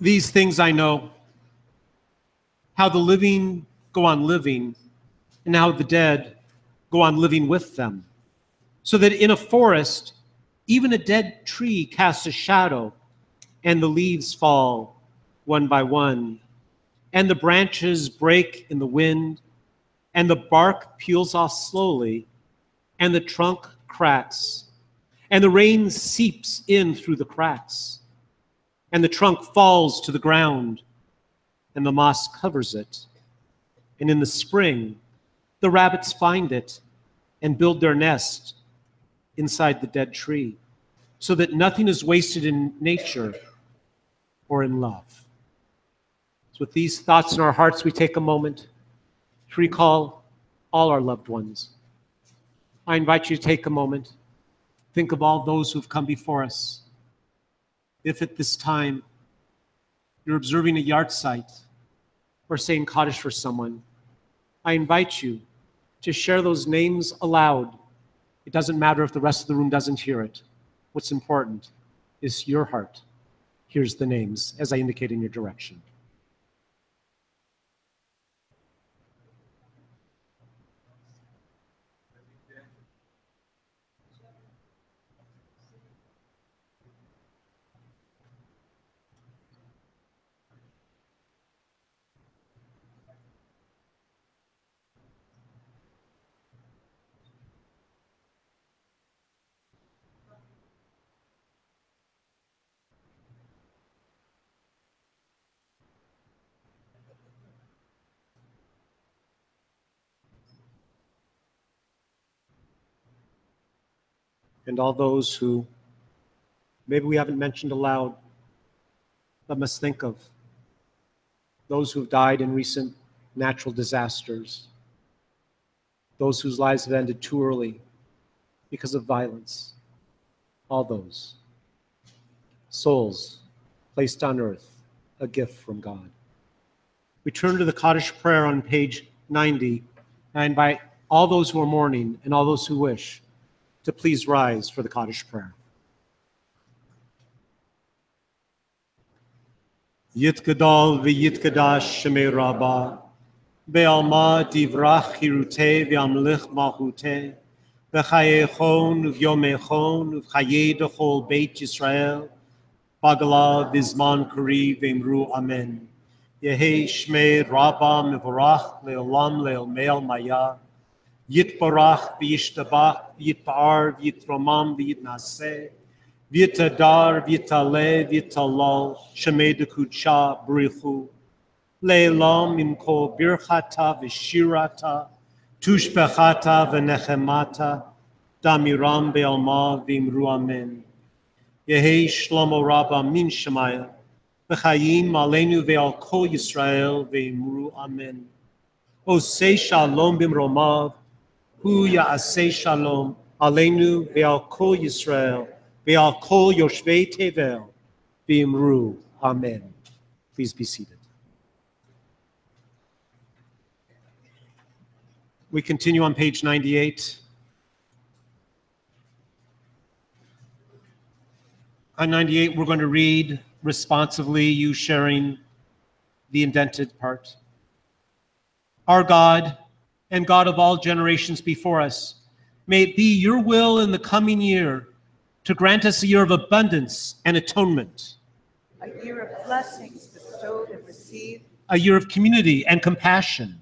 These things I know, how the living go on living, and how the dead go on living with them, so that in a forest, even a dead tree casts a shadow, and the leaves fall one by one, and the branches break in the wind, and the bark peels off slowly, and the trunk cracks, and the rain seeps in through the cracks, and the trunk falls to the ground, and the moss covers it. And in the spring, the rabbits find it and build their nest inside the dead tree, so that nothing is wasted in nature or in love. So with these thoughts in our hearts, we take a moment to recall all our loved ones. I invite you to take a moment, think of all those who've come before us. If at this time you're observing a yard site or saying Kaddish for someone, I invite you to share those names aloud. It doesn't matter if the rest of the room doesn't hear it. What's important is your heart hears the names as I indicate in your direction. And all those who maybe we haven't mentioned aloud, but must think of those who've died in recent natural disasters, those whose lives have ended too early because of violence, all those souls placed on earth, a gift from God. We turn to the Kaddish prayer on page 90. I invite all those who are mourning and all those who wish to please rise for the Kaddish prayer. Yitgadol v'yitgadash shemei Rabbah, be'alma divrach hiruteh v'amlich malchuteh, v'chayechon v'yomechon v'chayei dechol Beit Yisrael, Bagala v'zman kari v'imru amen. Yehi shmei Rabbah mevorach le'olam le'olmei maya, yitbarach v'yishtabach v'yitpa'ar v'yitromam v'yitnaseh, V'yitadar, v'yitale, v'yitalal, shemei dekudsha b'richu, le'elam imko birchata v'shirata, tushbechata v'nechemata, damiram be'alma v'imru amen. Yehi shlomo rabba min shemaya, v'chayim aleinu ve'al kol Yisrael v'imru amen. Osei shalom b'mromav, hu ya'asei shalom, aleinu ve'al kol Yisrael, Ve'al kol yoshvei tevel, v'imru, amen. Please be seated. We continue on page 98. On 98, we're going to read responsively, you sharing the indented part. Our God and God of all generations before us, may it be your will in the coming year to grant us a year of abundance and atonement, A year of blessings bestowed and received, a year of community and compassion,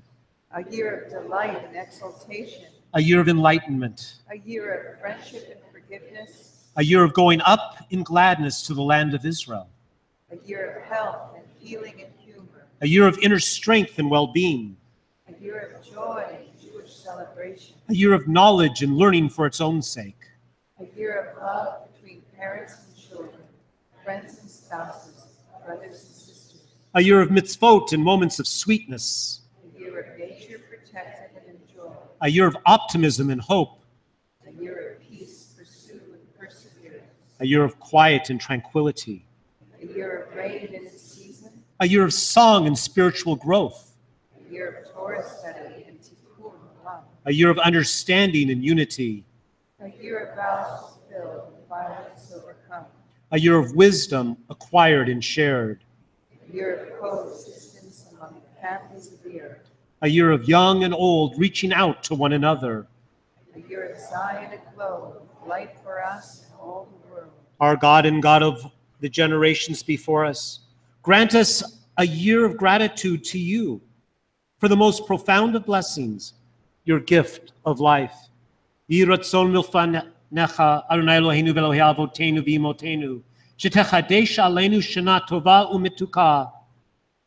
a year of delight and exaltation, a year of enlightenment, a year of friendship and forgiveness, a year of going up in gladness to the land of Israel, a year of health and healing and humor, a year of inner strength and well-being, a year of joy and Jewish celebration, a year of knowledge and learning for its own sake, a year of love between parents and children, friends and spouses, brothers and sisters, a year of mitzvot and moments of sweetness, a year of nature protected and enjoyed, a year of optimism and hope, a year of peace pursued and perseverance, a year of quiet and tranquility, a year of rain in its season, a year of song and spiritual growth, a year of Torah study and tikkun love, a year of understanding and unity, a year of vows fulfilled and violence overcome, a year of wisdom acquired and shared, a year of coexistence among the families of the earth, a year of young and old reaching out to one another. a year of Zion aglow with light for us and all the world. Our God and God of the generations before us, grant us a year of gratitude to you for the most profound of blessings, your gift of life. Yhi ratzon milfanecha, Adonai Eloheinu v'Elohei avotenu v'imotenu, shetechadesh aleinu shana tova u'mituka.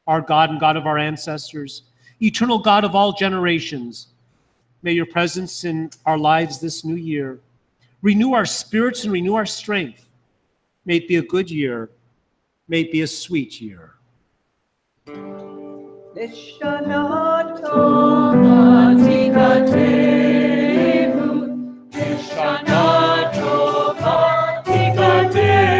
Our God and God of our ancestors, eternal God of all generations, may your presence in our lives this new year renew our spirits and renew our strength. May it be a good year. May it be a sweet year. Shana Tova Tikatevu. Shana Tova Tikatevu.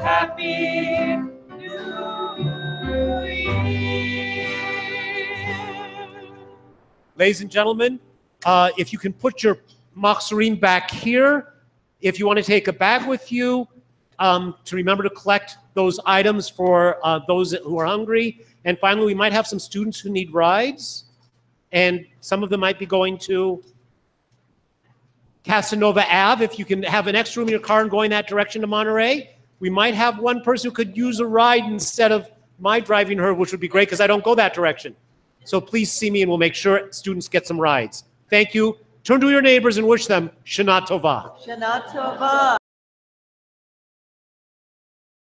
Happy New Year. Ladies and gentlemen, if you can put your Machzorim back here, if you want to take a bag with you, to remember to collect those items for those who are hungry. And finally, we might have some students who need rides, and some of them might be going to Casanova Ave. If you can have an extra room in your car and going that direction to Monterey, we might have one person who could use a ride instead of my driving her, which would be great because I don't go that direction. So please see me and we'll make sure students get some rides. Thank you. Turn to your neighbors and wish them Shana Tova. Shana Tova.